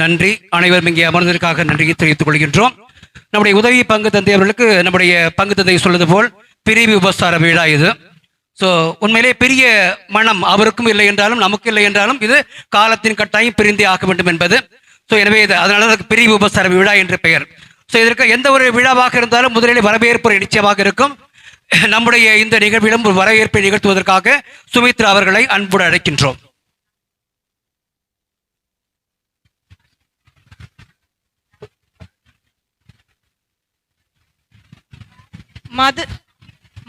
நன்றி. அனைவரும் இங்கே அமர்ந்ததற்காக நன்றியை தெரிவித்துக் கொள்கின்றோம். நம்முடைய உதவி பங்கு தந்தை அவர்களுக்கு நம்முடைய பங்கு தந்தை சொல்வது போல் பிரிவு உபசார விழா இது. ஸோ உண்மையிலே பெரிய மனம் அவருக்கும் இல்லை என்றாலும் நமக்கு இல்லை என்றாலும் இது காலத்தின் கட்டாயம் பிரிந்தே ஆக வேண்டும் என்பது. ஸோ எனவே இது அதனால தான் பிரிவு உபசார விழா என்று பெயர். ஸோ இதற்கு எந்த ஒரு விழாவாக இருந்தாலும் முதலில் வரவேற்பு நிச்சயமாக இருக்கும். நம்முடைய இந்த நிகழ்விலும் ஒரு வரவேற்பை நிகழ்த்துவதற்காக சுமித்ரா அவர்களை அன்புடன் அழைக்கின்றோம்.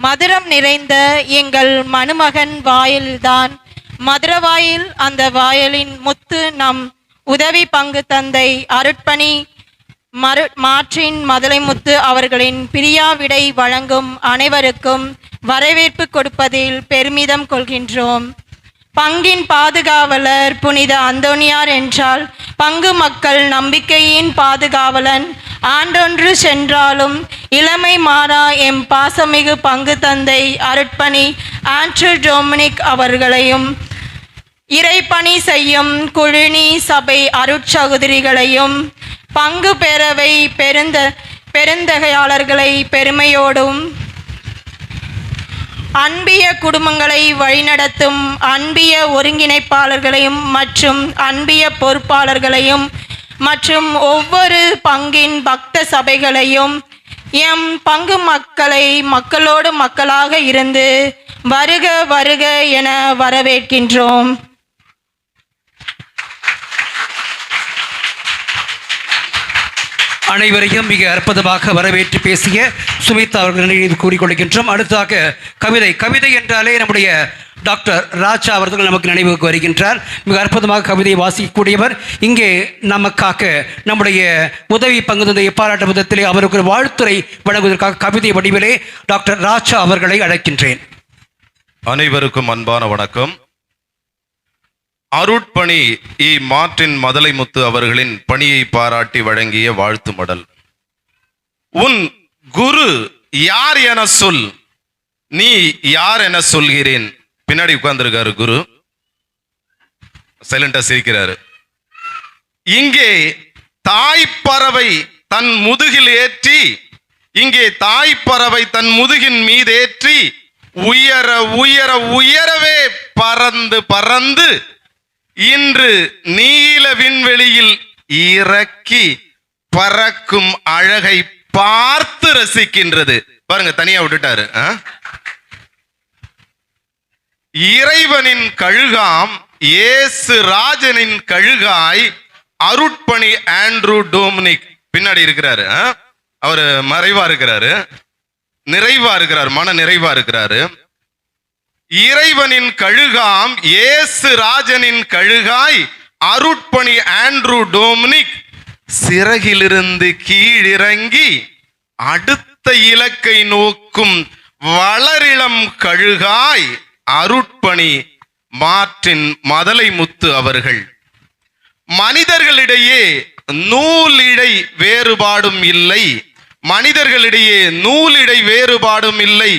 மதுரம் நிறைந்த எங்கள் மணுமகன் வாயில்தான் மதுரவாயில். அந்த வாயிலின் முத்து நம் உதவி பங்கு தந்தை அருட்பணி மாற்றின் மதலைமுத்து அவர்களின் பிரியா விடை வழங்கும் அனைவருக்கும் வரவேற்பு கொடுப்பதில் பெருமிதம் கொள்கின்றோம். பங்கின் பாதுகாவலர் புனித அந்தோனியார் என்றால் பங்கு மக்கள் நம்பிக்கையின் பாதுகாவலன். ஆண்டொன்று சென்றாலும் இளமை மாறா எம் பாசமிகு பங்கு தந்தை அருட்பணி ஆண்ட்ரூ டொமினிக் அவர்களையும் இறைப்பணி செய்யும் குழுனி சபை அருட்சகோதரிகளையும் பங்கு பேரவை பெருந்தகையாளர்களை பெருமையோடும் அன்பிய குடும்பங்களை வழிநடத்தும் அன்பிய ஒருங்கிணைப்பாளர்களையும் மற்றும் அன்பிய பொறுப்பாளர்களையும் மற்றும் ஒவ்வொரு பங்கின் பக்த சபைகளையும் எம் பங்கு மக்களை மக்களோடு மக்களாக இருந்து வருக வருக என வரவேற்கின்றோம். அனைவரையும் மிக அற்புதமாக வரவேற்று பேசிய சுமித்ரா அவர்கள் கூறிக்கொள்கின்றோம். அடுத்ததாக கவிதை என்றாலே நம்முடைய டாக்டர் ராஜா அவர்கள் நமக்கு நினைவுக்கு வருகின்றார். மிக அற்புதமாக கவிதையை வாசிக்கக்கூடியவர். இங்கே நமக்காக நம்முடைய உதவி பங்கு தந்தையை பாராட்டு விதத்திலே அவருக்கு ஒரு வாழ்த்துரை வழங்குவதற்காக கவிதை வடிவிலே டாக்டர் ராஜா அவர்களை அழைக்கின்றேன். அனைவருக்கும் அன்பான வணக்கம். அருட்பணி மாற்றின் மதலைமுத்து அவர்களின் பணியை பாராட்டி வழங்கிய வாழ்த்து மடல். உன் குரு யார் என சொல், நீ யார் என சொல்கிறேன். பின்னாடி உட்கார்ந்திருக்காரு குரு, சைலண்டா சிரிக்கிறாரு. இங்கே தாய்ப்பறவை தன் முதுகில் ஏற்றி, இங்கே தாய்ப்பறவை தன் முதுகின் மீது ஏற்றி உயர உயர உயரவே பறந்து பறந்து இன்று நீல விண்வெளியில் இறக்கி பறக்கும் அழகை பார்த்து ரசிக்கின்றது. பாருங்க, தனியா விட்டுட்டாரு. இறைவனின் கழுகாம் இயேசு ராஜனின் கழுகாய் அருட்பணி ஆண்ட்ரூ டொமினிக் பின்னாடி இருக்கிறாரு. அவரு மறைவா இருக்கிறாரு, நிறைவா இருக்கிறார், மன நிறைவா இருக்கிறாரு. இறைவனின் கழுகாம் இயேசு ராஜனின் கழுகாய் அருட்பணி ஆண்ட்ரூ டொமினிக் சிறகிலிருந்து கீழிறங்கி அடுத்த இலக்கை நோக்கும் வளரிளம் கழுகாய் அருட்பணி மாற்றின் மதலைமுத்து அவர்கள். மனிதர்களிடையே நூலிடை வேறுபாடும் இல்லை, மனிதர்களிடையே நூலிடை வேறுபாடும் இல்லை.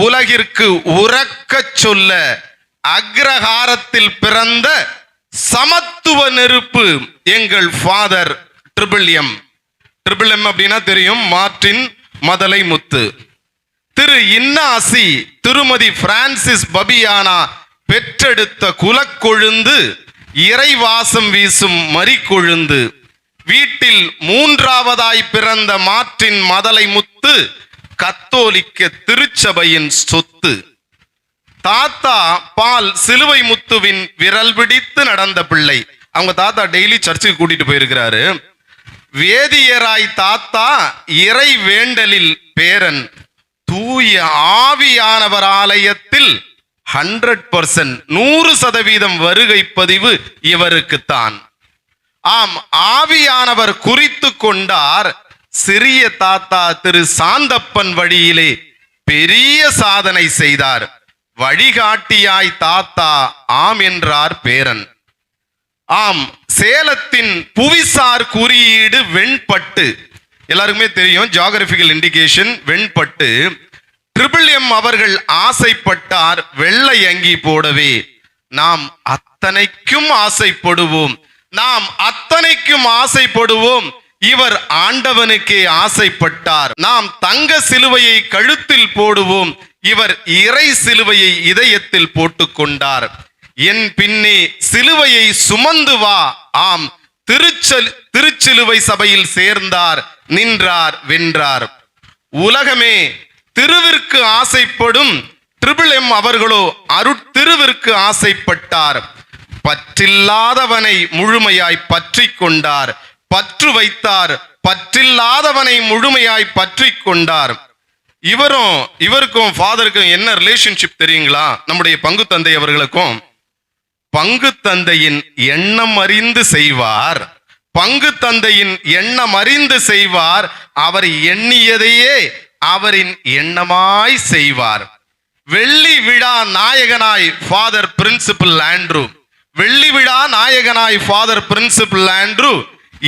உலகிற்கு உறக்க சொல்ல அக்ரஹாரத்தில் பிறந்த சமத்துவ நெருப்பு எங்கள் ஃபாதர் ட்ரிபிள் எம் அப்படின்னா தெரியும், மார்ட்டின் மதலைமுத்து. திரு இன்னாசி திருமதி பிரான்சிஸ் பபியானா பெற்றெடுத்த குலக்கொழுந்து, இறைவாசம் வீசும் மறிக்கொழுந்து. வீட்டில் மூன்றாவதாய் பிறந்த மார்ட்டின் மதலைமுத்து கத்தோலிக்க திருச்சபையின் சொத்து. தாத்தா பால் சிலுவை முத்துவின் விரல் பிடித்து நடந்த பிள்ளை. அவங்க தாத்தா டெய்லி சர்ச்சுக்கு கூட்டிட்டு போயிருக்கிறாரு. வேதியராய் தாத்தா இறை வேண்டலில் பேரன். தூய ஆவியானவர் ஆலயத்தில் 100% 100% வருகை பதிவு இவருக்குத்தான். ஆம், ஆவியானவர் குறித்து கொண்டார். சிறிய தாத்தா திரு சாந்தப்பன் வழியிலே பெரிய சாதனை செய்தார். வழிகாட்டியாய் தாத்தா ஆம் என்றார் பேரன். ஆம், சேலத்தின் புவிசார் குறியீடு வெண்பட்டு, எல்லாருக்குமே தெரியும், ஜியோகிராபிக்கல் இண்டிகேஷன் வெண்பட்டு. ட்ரிபிள் எம் அவர்கள் ஆசைப்பட்டார் வெள்ளை அங்கி போடவே. நாம் அத்தனைக்கும் ஆசைப்படுவோம். நாம் அத்தனைக்கும் ஆசைப்படுவோம். இவர் ஆண்டவனுக்கே ஆசைப்பட்டார். நாம் தங்க சிலுவையை கழுத்தில் போடுவோம். இவர் இறை சிலுவையை இதயத்தில் போட்டுக்கொண்டார். என் பின்னே சிலுவையை சுமந்து வா. ஆம், திருச்சிலுவை சபையில் சேர்ந்தார், நின்றார், வென்றார். உலகமே திருவிற்கு ஆசைப்படும். ட்ரிபிள் அவர்களோ அருட்திருவிற்கு ஆசைப்பட்டார். பற்றில்லாதவனை முழுமையாய் பற்றி கொண்டார், பற்று வைத்தார். பற்றில்லாதவனை முழுமையாய் பற்றி கொண்டார். இவருக்கும் ஃபாதருக்கும் என்ன ரிலேஷன்ஷிப் தெரியுங்களா? நம்முடைய பங்கு தந்தை அவர்களுக்கும் பங்கு தந்தையின் எண்ணம் அறிந்து செய்வார். பங்கு தந்தையின் எண்ணம் அறிந்து செய்வார். அவர் எண்ணியதையே அவரின் எண்ணமாய் செய்வார். வெள்ளி விழா நாயகனாய் ஃபாதர் பிரின்சிபல் ஆண்ட்ரூ, வெள்ளி விழா நாயகனாய் ஃபாதர் பிரின்சிபல் ஆண்ட்ரூ,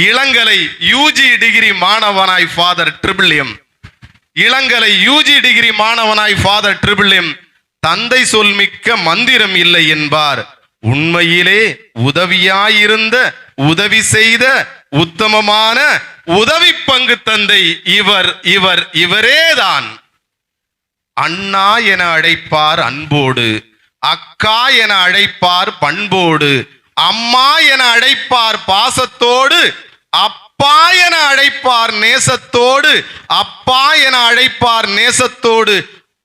இளங்கலை யூஜி டிகிரி மாணவனாய் ஃபாதர் ட்ரிபிள் எம், இளங்கலை யூஜி டிகிரி மாணவனாய் ஃபாதர் ட்ரிபிள் எம். தந்தை சொல்மிக்க மந்திரம் இல்லை என்பார். உண்மையிலே உதவியாயிருந்த, உதவி செய்த உத்தமமான உதவி பங்கு தந்தை இவரேதான். அண்ணா என அழைப்பார் அன்போடு, அக்கா என அழைப்பார் பண்போடு, அம்மா என அழைப்பார் பாசத்தோடு, அப்பா என அழைப்பார் நேசத்தோடு, அப்பா என அழைப்பார் நேசத்தோடு.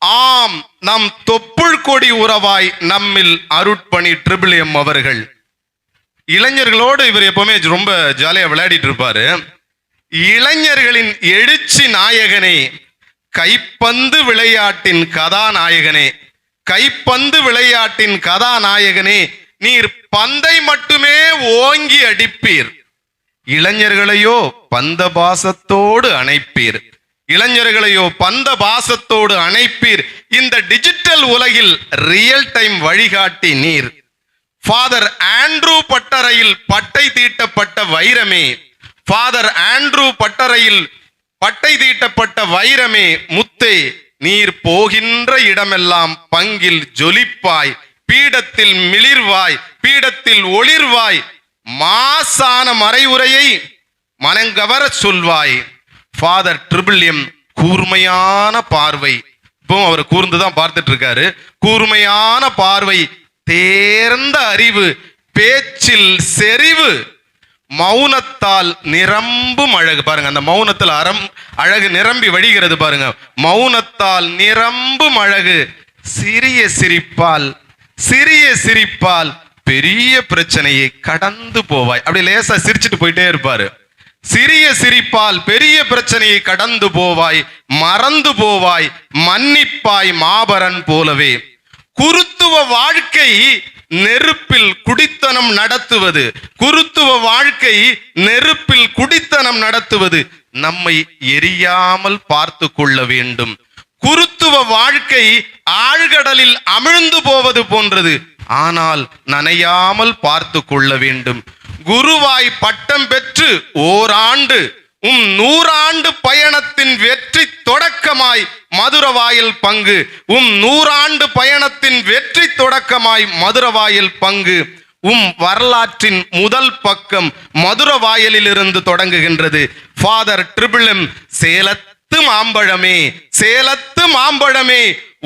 ஆம், நம் தொப்புள் கொடி உறவாய் நம்மில் அருட்பணி ட்ரிபிள் எம் அவர்கள். இளைஞர்களோடு இவர் எப்பவுமே ரொம்ப ஜாலியா விளையாடிட்டு இருப்பாரு. இளைஞர்களின் எழுச்சி நாயகனே, கைப்பந்து விளையாட்டின் கதாநாயகனே, கைப்பந்து விளையாட்டின் கதாநாயகனே, நீர் பந்தை மட்டுமே ஓங்கி அடிப்பீர், இளைஞர்களையோ பந்த பாசத்தோடு அணைப்பீர், இளைஞர்களையோ பந்த பாசத்தோடு அணைப்பீர். இந்த டிஜிட்டல் உலகில் ரியல் டைம் வழிகாட்டி நீர். ஃபாதர் ஆண்ட்ரூ பட்டறையில் பட்டை தீட்டப்பட்ட வைரமே, ஃபாதர் ஆண்ட்ரூ பட்டறையில் பட்டை தீட்டப்பட்ட வைரமே, முத்தே, நீர் போகின்ற இடமெல்லாம் பங்கில் ஜொலிப்பாய், பீடத்தில் மிளிர்வாய், பீடத்தில் ஒளிர்வாய், மாசான மறைவுரையை மனங்கவர சொல்வாய். ஃபாதர் ட்ரிபிள் எம் கூர்மையான பார்வை, இப்போ அவர் கூர்ந்துதான் பார்த்துட்டு இருக்காரு. கூர்மையான பார்வை, தேர்ந்த அறிவு, பேச்சில் செறிவு, மௌனத்தால் நிரம்பும் அழகு. பாருங்க, அந்த மௌனத்தில் அழகு நிரம்பி வழிகிறது பாருங்க. மௌனத்தால் நிரம்பும் அழகு, சிறிய சிரிப்பால், சிறிய சிரிப்பால் பெரிய பிரச்சனையை கடந்து போவாய். அப்படி லேசா சிரிச்சுட்டு போயிட்டே இருப்பாரு. சிறிய சிரிப்பால் பெரிய பிரச்சனையை கடந்து போவாய், மறந்து போவாய், மன்னிப்பாய் மாபரன் போலவே. குருத்துவ வாழ்க்கை நெருப்பில் குடித்தனம் நடத்துவது, குருத்துவ வாழ்க்கை நெருப்பில் குடித்தனம் நடத்துவது. நம்மை எரியாமல் பார்த்து கொள்ள வேண்டும். குருத்துவ வாழ்க்கை ஆழ்கடலில் அமிழ்ந்து போவது போன்றது, ஆனால் நனையாமல் பார்த்து கொள்ள வேண்டும். குருவாய் பட்டம் பெற்று ஓராண்டு 100 பயணத்தின் வெற்றி தொடக்கமாய் மதுரவாயில் பங்கு, 100 பயணத்தின் வெற்றி தொடக்கமாய் மதுரவாயில் பங்கு. வரலாற்றின் முதல் பக்கம் மதுரவாயலில் இருந்து தொடங்குகின்றது. ஃபாதர் ட்ரிபிள் எம், சேலத்து மாம்பழமே, சேலத்து மாம்பழமே,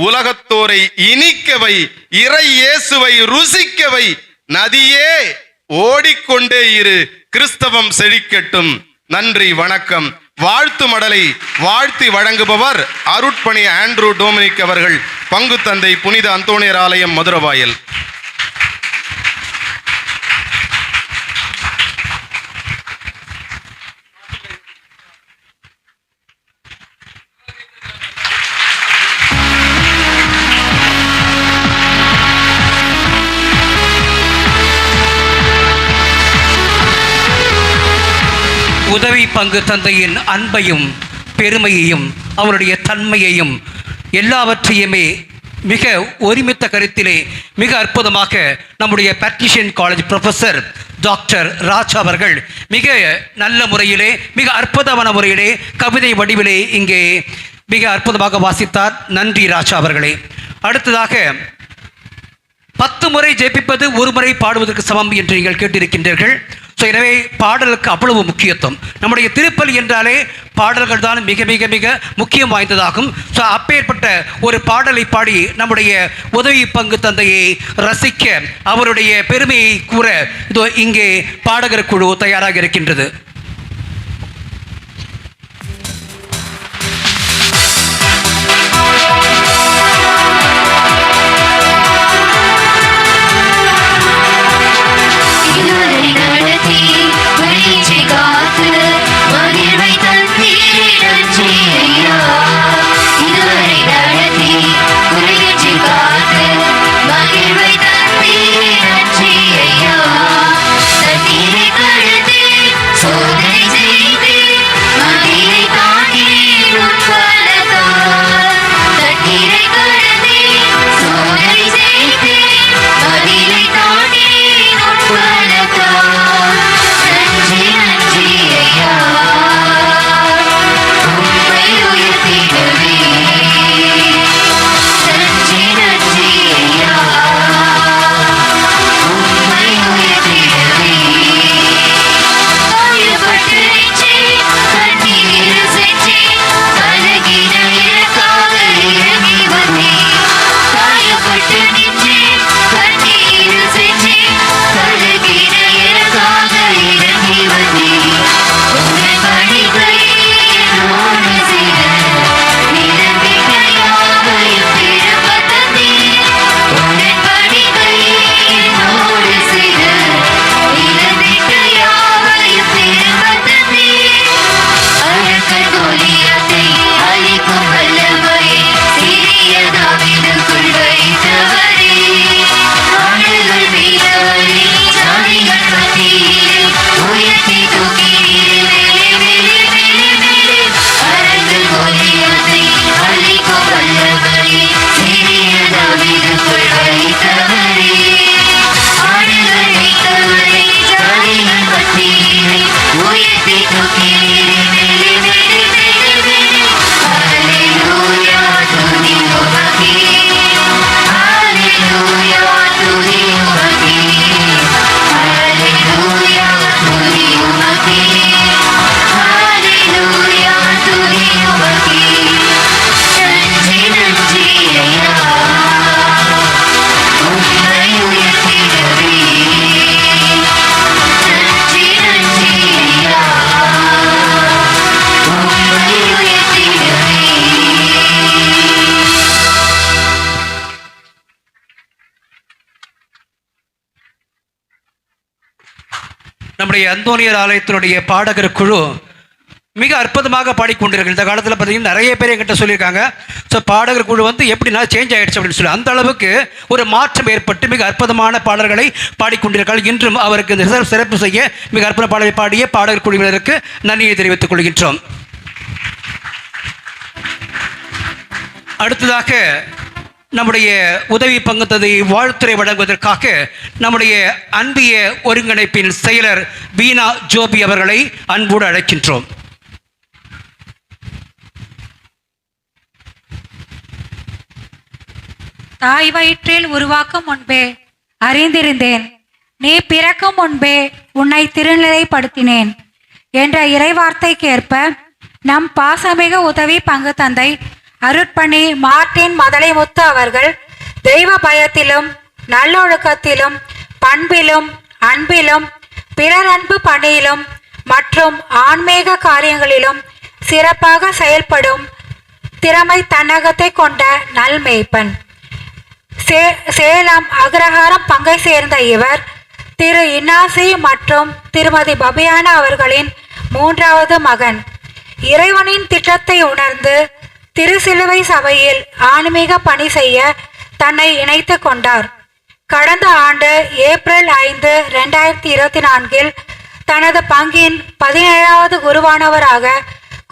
உலகத்தோரை இனிக்கவை, இறை இயேசுவை ருசிக்கவை, நதியே ஓடிக்கொண்டே இரு, கிறிஸ்தவம் செழிக்கட்டும். நன்றி, வணக்கம். வாழ்த்து மடலை வாழ்த்தி வழங்குபவர் அருட்பணி ஆண்ட்ரூ டொமினிக் அவர்கள், பங்கு தந்தை புனித அந்தோணியர் ஆலயம் மதுரவாயல். உதவி பங்கு தந்தையின் அன்பையும் பெருமையையும் அவருடைய தன்மையையும் எல்லாவற்றையுமே மிக ஒருமித்த கருத்திலே மிக அற்புதமாக நம்முடைய Patrician college professor doctor Raj அவர்கள் மிக நல்ல முறையிலே, மிக அற்புதமான முறையிலே, கவிதை வடிவிலே இங்கே மிக அற்புதமாக வாசித்தார். நன்றி ராஜா அவர்களே. அடுத்ததாக 10 முறை ஜெபிப்பது 1 முறை பாடுவதற்கு சமம் என்று நீங்கள் கேட்டிருக்கின்றீர்கள். ஸோ எனவே பாடலுக்கு அவ்வளவு முக்கியத்துவம். நம்முடைய திருப்பலி என்றாலே பாடல்கள் தான் மிக மிக மிக முக்கியம் வாய்ந்ததாகும். ஸோ அப்பேற்பட்ட ஒரு பாடலை பாடி நம்முடைய உதவி பங்கு தந்தையை ரசிக்க, அவருடைய பெருமையை கூற இதோ இங்கே பாடகர் குழு தயாராக இருக்கின்றது. நம்முடைய அந்தோனியர் ஆலயத்தினுடைய பாடகர் குழு மிக அற்புதமாக பாடிக்கொண்டிருக்கிறது. இந்த காலத்தில் பார்த்தீங்கன்னா நிறைய பேர் என்கிட்ட சொல்லியிருக்காங்க, ஸோ பாடகர் குழு எப்படின்னா சேஞ்ச் ஆகிடுச்சு அப்படின்னு சொல்லி, அந்த அளவுக்கு ஒரு மாற்றம் ஏற்பட்டு மிக அற்புதமான பாடல்களை பாடிக்கொண்டிருக்கிறார்கள். இன்றும் அவருக்கு இந்த சிறப்பு செய்ய மிக அற்புத பாடலை பாடிய பாடகர் குழுவினருக்கு நன்றியை தெரிவித்துக் கொள்கின்றோம். அடுத்ததாக நம்முடைய உதவி பங்கு தந்தை வாழ்த்துறை வழங்குவதற்காக நம்முடைய அன்பிய ஒருங்கிணைப்பின் செயலர் வீணா ஜோபி அவர்களை அன்போடு அழைக்கின்றோம். தாய் வயிற்றில் உருவாக்கும் முன்பே அறிந்திருந்தேன், நீ பிறக்கும் முன்பே உன்னை திருநிலைப்படுத்தினேன் என்ற இறைவார்த்தைக்கேற்ப நம் பாசமிகு உதவி பங்கு தந்தை அருட்பணி மார்ட்டின் மதலைமுத்து அவர்கள் தெய்வ பயத்திலும் நல்லொழுக்கத்திலும் பண்பிலும் அன்பிலும் பிறர் அன்பு பணியிலும் மற்றும் ஆன்மீக காரியங்களிலும் சிறப்பாக செயல்படும் திறமை தன்னகத்தை கொண்ட நல்மேய்ப்பன். சேலம் அக்ரஹாரம் பங்கை சேர்ந்த இவர் திரு இன்னாசி மற்றும் திருமதி பபியானா அவர்களின் மூன்றாவது மகன். இறைவனின் திட்டத்தை உணர்ந்து திருசிலுவை சபையில் ஆன்மீக பணி செய்ய தன்னை இணைத்து கொண்டார். கடந்த ஆண்டு ஏப்ரல் 5, 2024 தனது பங்கின் 17வது குருவானவராக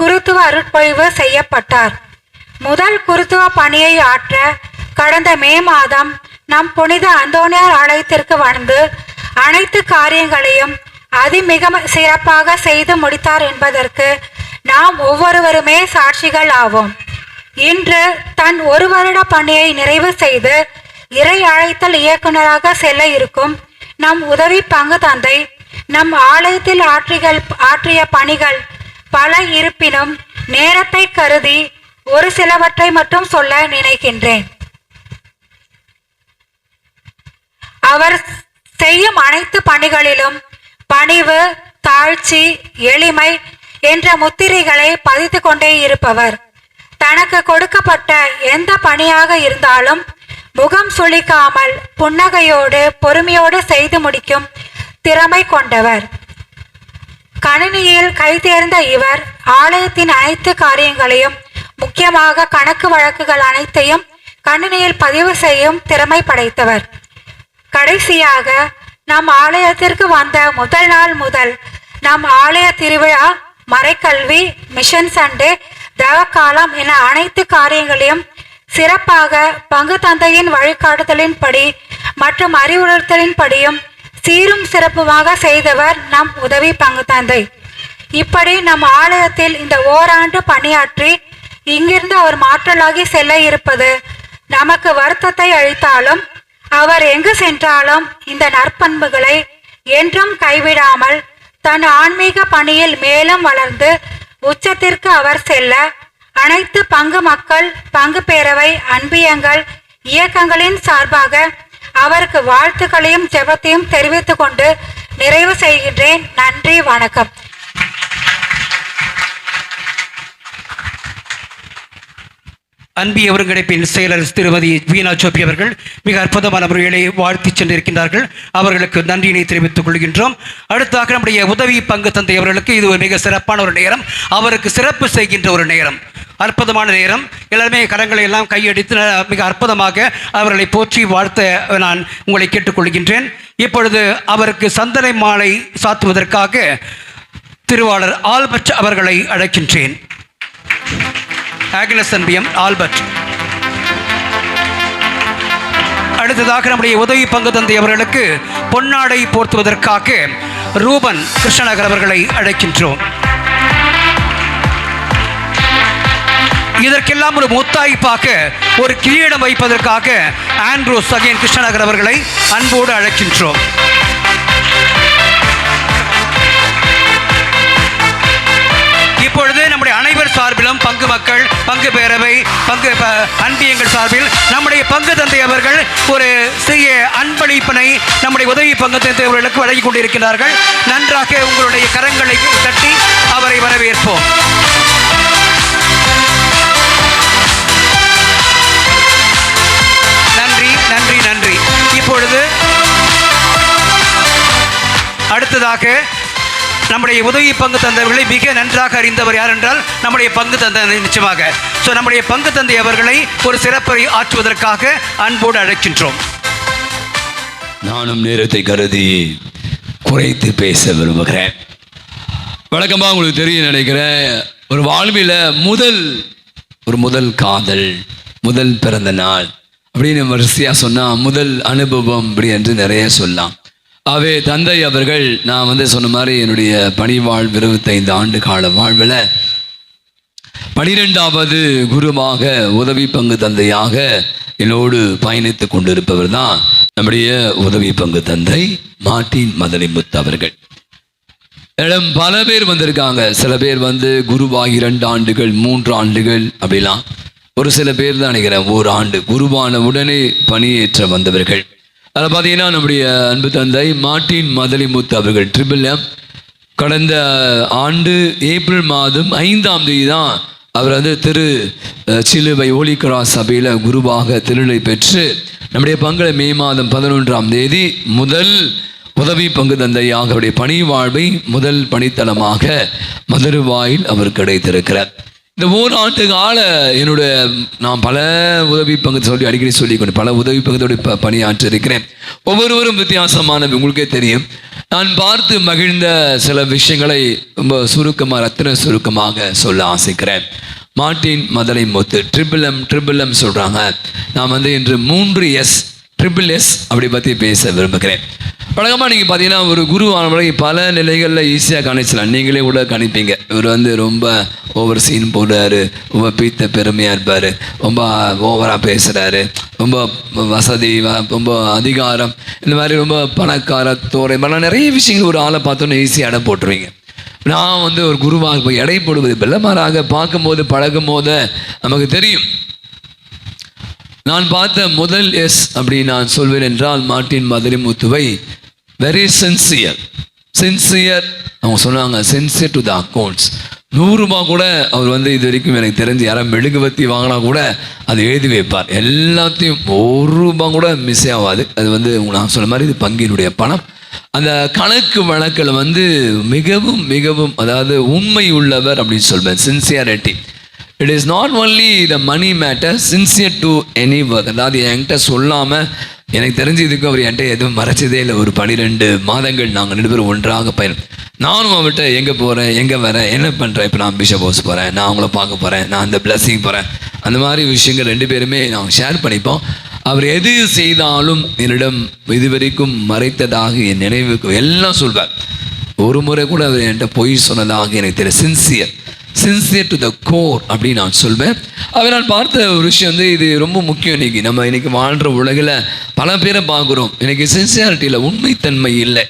குருத்துவ அருட்பொழிவு செய்யப்பட்டார். முதல் குருத்துவ பணியை ஆற்ற கடந்த மே மாதம் நம் புனித அந்தோனியார் ஆலயத்திற்கு வந்து அனைத்து காரியங்களையும் அதிமிக சிறப்பாக செய்து முடித்தார் என்பதற்கு நாம் ஒவ்வொருவருமே சாட்சிகள் ஆவோம். இன்று தன் 1 வருட பணியை நிறைவு செய்து இறை அழைத்தல் இயக்குநராக செல்ல இருக்கும் நம் உதவி பங்கு தந்தை நம் ஆலயத்தில் ஆற்றிய பணிகள் பல இருப்பினும் நேரத்தை கருதி ஒரு சிலவற்றை மட்டும் சொல்ல நினைக்கின்றேன். அவர் செய்யும் அனைத்து பணிகளிலும் பணிவு, தாழ்ச்சி, எளிமை என்ற முத்திரைகளை பதித்து கொண்டே இருப்பவர். தனக்கு கொடுக்கப்பட்ட எந்த பணியாக இருந்தாலும் முகம் சுளிக்காமல் புன்னகையோடு பொறுமையோடு செய்து முடிக்கும் திறமை கொண்டவர். கணினியில் கைதேர்ந்த இவர் ஆலயத்தின் அனைத்து காரியங்களையும், முக்கியமாக கணக்கு வழக்குகள் அனைத்தையும் கணினியில் பதிவு செய்யும் திறமை படைத்தவர். கடைசியாக நம் ஆலயத்திற்கு வந்த முதல் நாள் முதல் நம் ஆலய திருவிழா, மறைக்கல்வி, மிஷன் சண்டே, தவக்காலம் என அனைத்து காரியங்களையும் சிறப்பாக பங்கு தந்தையின் வழிகாட்டுதலின்படி மற்றும் அறிவுறுத்தலின்படியும் சீரும் சிறப்புமாக செய்தவர் நம் உதவி பங்கு தந்தை. இப்படி நம் ஆலயத்தில் இந்த ஓராண்டு பணியாற்றி இங்கிருந்து அவர் மாற்றலாகி செல்ல இருப்பது நமக்கு வருத்தத்தை அளித்தாலும், அவர் எங்கு சென்றாலும் இந்த நற்பண்புகளை என்றும் கைவிடாமல் தன் ஆன்மீக பணியில் மேலும் வளர்ந்து உச்சத்திற்கு அவர் செல்ல அனைத்து பங்கு மக்கள், பங்கு பேரவை, அன்பியங்கள், இயக்கங்களின் சார்பாக அவருக்கு வாழ்த்துக்களையும் ஜெபத்தையும் தெரிவித்துக் கொண்டு நிறைவு செய்கின்றேன். நன்றி, வணக்கம். அன்பிய ஒருங்கிணைப்பின் செயலர் திருமதி வீணா சோப்பி அவர்கள் மிக அற்புதமான முறைகளை வாழ்த்தி சென்றிருக்கின்றார்கள். அவர்களுக்கு நன்றியினை தெரிவித்துக் கொள்கின்றோம். அடுத்தாக நம்முடைய உதவி பங்கு தந்தை அவர்களுக்கு இது ஒரு மிக சிறப்பான ஒரு நேரம், அவருக்கு சிறப்பு செய்கின்ற ஒரு நேரம், அற்புதமான நேரம். எல்லாருமே கரங்களை எல்லாம் கையடித்து மிக அற்புதமாக அவர்களை போற்றி வாழ்த்த நான் உங்களை கேட்டுக்கொள்கின்றேன். இப்பொழுது அவருக்கு சந்தனை மாலை சாத்துவதற்காக திருவாளர் ஆல்பர்ட் அவர்களை அழைக்கின்றேன். ஆக்னஸ் அன்பியம் ஆல்பர்ட். அடுத்ததாக நம்முடைய உதவி பங்கு தந்தை அவர்களுக்கு பொன்னாடை போர்த்துவதற்காக ரூபன் கிருஷ்ணநகர் அவர்களை அழைக்கின்றோம். இதற்கெல்லாம் ஒரு முத்தாய்ப்பாக ஒரு கிரீடம் வைப்பதற்காக ஆண்ட்ரூஸ் அகைன் கிருஷ்ணநகர் அவர்களை அன்போடு அழைக்கின்றோம். இப்பொழுது நம்முடைய அனைவர் சார்பிலும் பங்கு மக்கள், பங்கு பேரவை, பங்கு அன்பியங்கள் சார்பில் நம்முடைய பங்கு தந்தை அவர்கள் ஒரு சிறிய அன்பளிப்பினை நம்முடைய உதவி பங்கு தந்தை அவர்களுக்கு வழங்கிக் கொண்டிருக்கிறார்கள். நன்றாக உங்களுடைய கரங்களை தட்டி அவரை வரவேற்போம். நன்றி, நன்றி, நன்றி. இப்பொழுது அடுத்ததாக நம்முடைய உதவி பங்கு தந்தையர்களை மிக நன்றாக அறிந்தவர் யார் என்றால் நம்முடைய பங்கு தந்தை நிச்சயமாக. ஸோ நம்முடைய பங்கு தந்தை அவர்களை ஒரு சிறப்பை ஆற்றுவதற்காக அன்போடு அழைக்கின்றோம். நானும் நேரத்தை கருதி குறைத்து பேச விரும்புகிறேன். வழக்கமாக உங்களுக்கு தெரியும் நினைக்கிறேன், ஒரு வாழ்வில் முதல் காதல், முதல் பிறந்த நாள் அப்படின்னு வரிசையாக சொன்னால் முதல் அனுபவம் அப்படி என்று நிறைய சொல்லலாம். ஆகவே தந்தை அவர்கள், நான் சொன்ன மாதிரி என்னுடைய பணி வாழ்வு 25 ஆண்டு கால வாழ்வில் 12வது குருவாக உதவி பங்கு தந்தையாக என்னோடு பயணித்து கொண்டிருப்பவர் தான் நம்முடைய உதவி பங்கு தந்தை மார்ட்டின் மதலிமுத்து அவர்கள். பல பேர் வந்திருக்காங்க. சில பேர் குருவாகி 2 ஆண்டுகள் 3 ஆண்டுகள் அப்படிலாம், ஒரு சில பேர் தான் நினைக்கிறேன் 1 ஆண்டு குருவான உடனே பணியேற்ற வந்தவர்கள். அதில் பார்த்தீங்கன்னா நம்முடைய அன்பு தந்தை மார்ட்டின் மதலிமுத்து அவர்கள் TRMM கடந்த ஆண்டு ஏப்ரல் மாதம் 5ஆம் தேதி தான் அவர் திரு சிலுவை ஓலிக்ராஸ் சபையில் குருவாக திருநிலை பெற்று நம்முடைய பங்களை மே மாதம் 11ஆம் தேதி முதல் உதவி பங்கு தந்தையாக அவருடைய பணி வாழ்வை முதல் பணித்தளமாக மதுரவாயில் அவர் கிடைத்திருக்கிறார். இந்த 1 ஆண்டு கால நான் பல உதவி பங்கு அடிக்கடி சொல்லிக்கொண்டு பல உதவி பங்குடைய பணியாற்றி இருக்கிறேன். ஒவ்வொருவரும் வித்தியாசமான, உங்களுக்கே தெரியும். நான் பார்த்து மகிழ்ந்த சில விஷயங்களை ரொம்ப ரத்தின சுருக்கமாக சொல்ல ஆசைக்கிறேன். மார்ட்டின் மதலிமுத்து TRMM சொல்றாங்க. நான் இன்று 3S SSS அப்படி பற்றி பேச விரும்புகிறேன். வழக்கமாக நீங்கள் பார்த்தீங்கன்னா ஒரு குருவானவரை பல நிலைகளில் ஈஸியாக கணிச்சலாம். நீங்களே கூட கணிப்பீங்க. இவர் வந்து ரொம்ப ஓவர் சீன் போடுறாரு, ரொம்ப பீத்த பெருமையாக இருப்பார், ரொம்ப ஓவராக பேசுகிறாரு, ரொம்ப வசதி, ரொம்ப அதிகாரம், இந்த மாதிரி ரொம்ப பணக்கார தோறை மாதிரிலாம் நிறைய விஷயங்கள் ஒரு ஆளை பார்த்தோன்னே ஈஸியாக எடை போட்டுருவீங்க. நான் வந்து ஒரு குருவாக போய் எடை போடுவது பெல்லமாராக பார்க்கும்போது பழகும் போது நமக்கு தெரியும். நான் பார்த்த முதல் எஸ் அப்படி நான் சொல்வேன் என்றால் மார்ட்டின் மதுரைமுத்துவை வெரி சின்சியர். அவங்க சொன்னாங்க சின்சியர் டு த அக்கௌண்ட்ஸ். 100 ரூபாய் கூட அவர் வந்து இது வரைக்கும் எனக்கு தெரிஞ்சு யாராவது மெழுகுவத்தி வாங்கினா கூட அதை எழுதி வைப்பார். எல்லாத்தையும் 1 ரூபாய் கூட மிஸ் ஆகாது. அது வந்து நான் சொன்ன மாதிரி இது பங்கினுடைய பணம். அந்த கணக்கு வழக்கில் வந்து மிகவும் மிகவும் அதாவது உண்மை உள்ளவர் அப்படின்னு சொல்வேன். Sincerity. It is not only the money matter, sincere to any work. அதாவது என்கிட்ட சொல்லாமல் எனக்கு தெரிஞ்சு இதுக்கு அவர் என்கிட்ட எதுவும் மறைச்சதே இல்லை. ஒரு 12 மாதங்கள் நாங்கள் 2 பேரும் ஒன்றாக பயணம். நானும் அவர்கிட்ட எங்கே போகிறேன், எங்கே வரேன், என்ன பண்ணுறேன், இப்போ நான் பிஷப் ஹவுஸ் போகிறேன், நான் அவங்கள பார்க்க போகிறேன், நான் அந்த பிளஸிங் போகிறேன், அந்த மாதிரி விஷயங்கள் 2 பேருமே நாங்கள் ஷேர் பண்ணிப்போம். அவர் எது செய்தாலும் என்னிடம் இதுவரைக்கும் மறைத்ததாக என் நினைவுக்கு எல்லாம் சொல்வார். ஒரு முறை கூட அவர் என்கிட்ட பொய் சொன்னதாக எனக்கு தெரியும். சின்சியர் டு த கோர் அப்படின்னு நான் சொல்வேன். அவர் நான் பார்த்த ஒரு விஷயம் வந்து இது ரொம்ப முக்கியம். இன்னைக்கு வாழ்கிற உலகில் பல பேரை பார்க்குறோம். இன்னைக்கு சின்சியாரிட்டியில் உண்மைத்தன்மை இல்லை.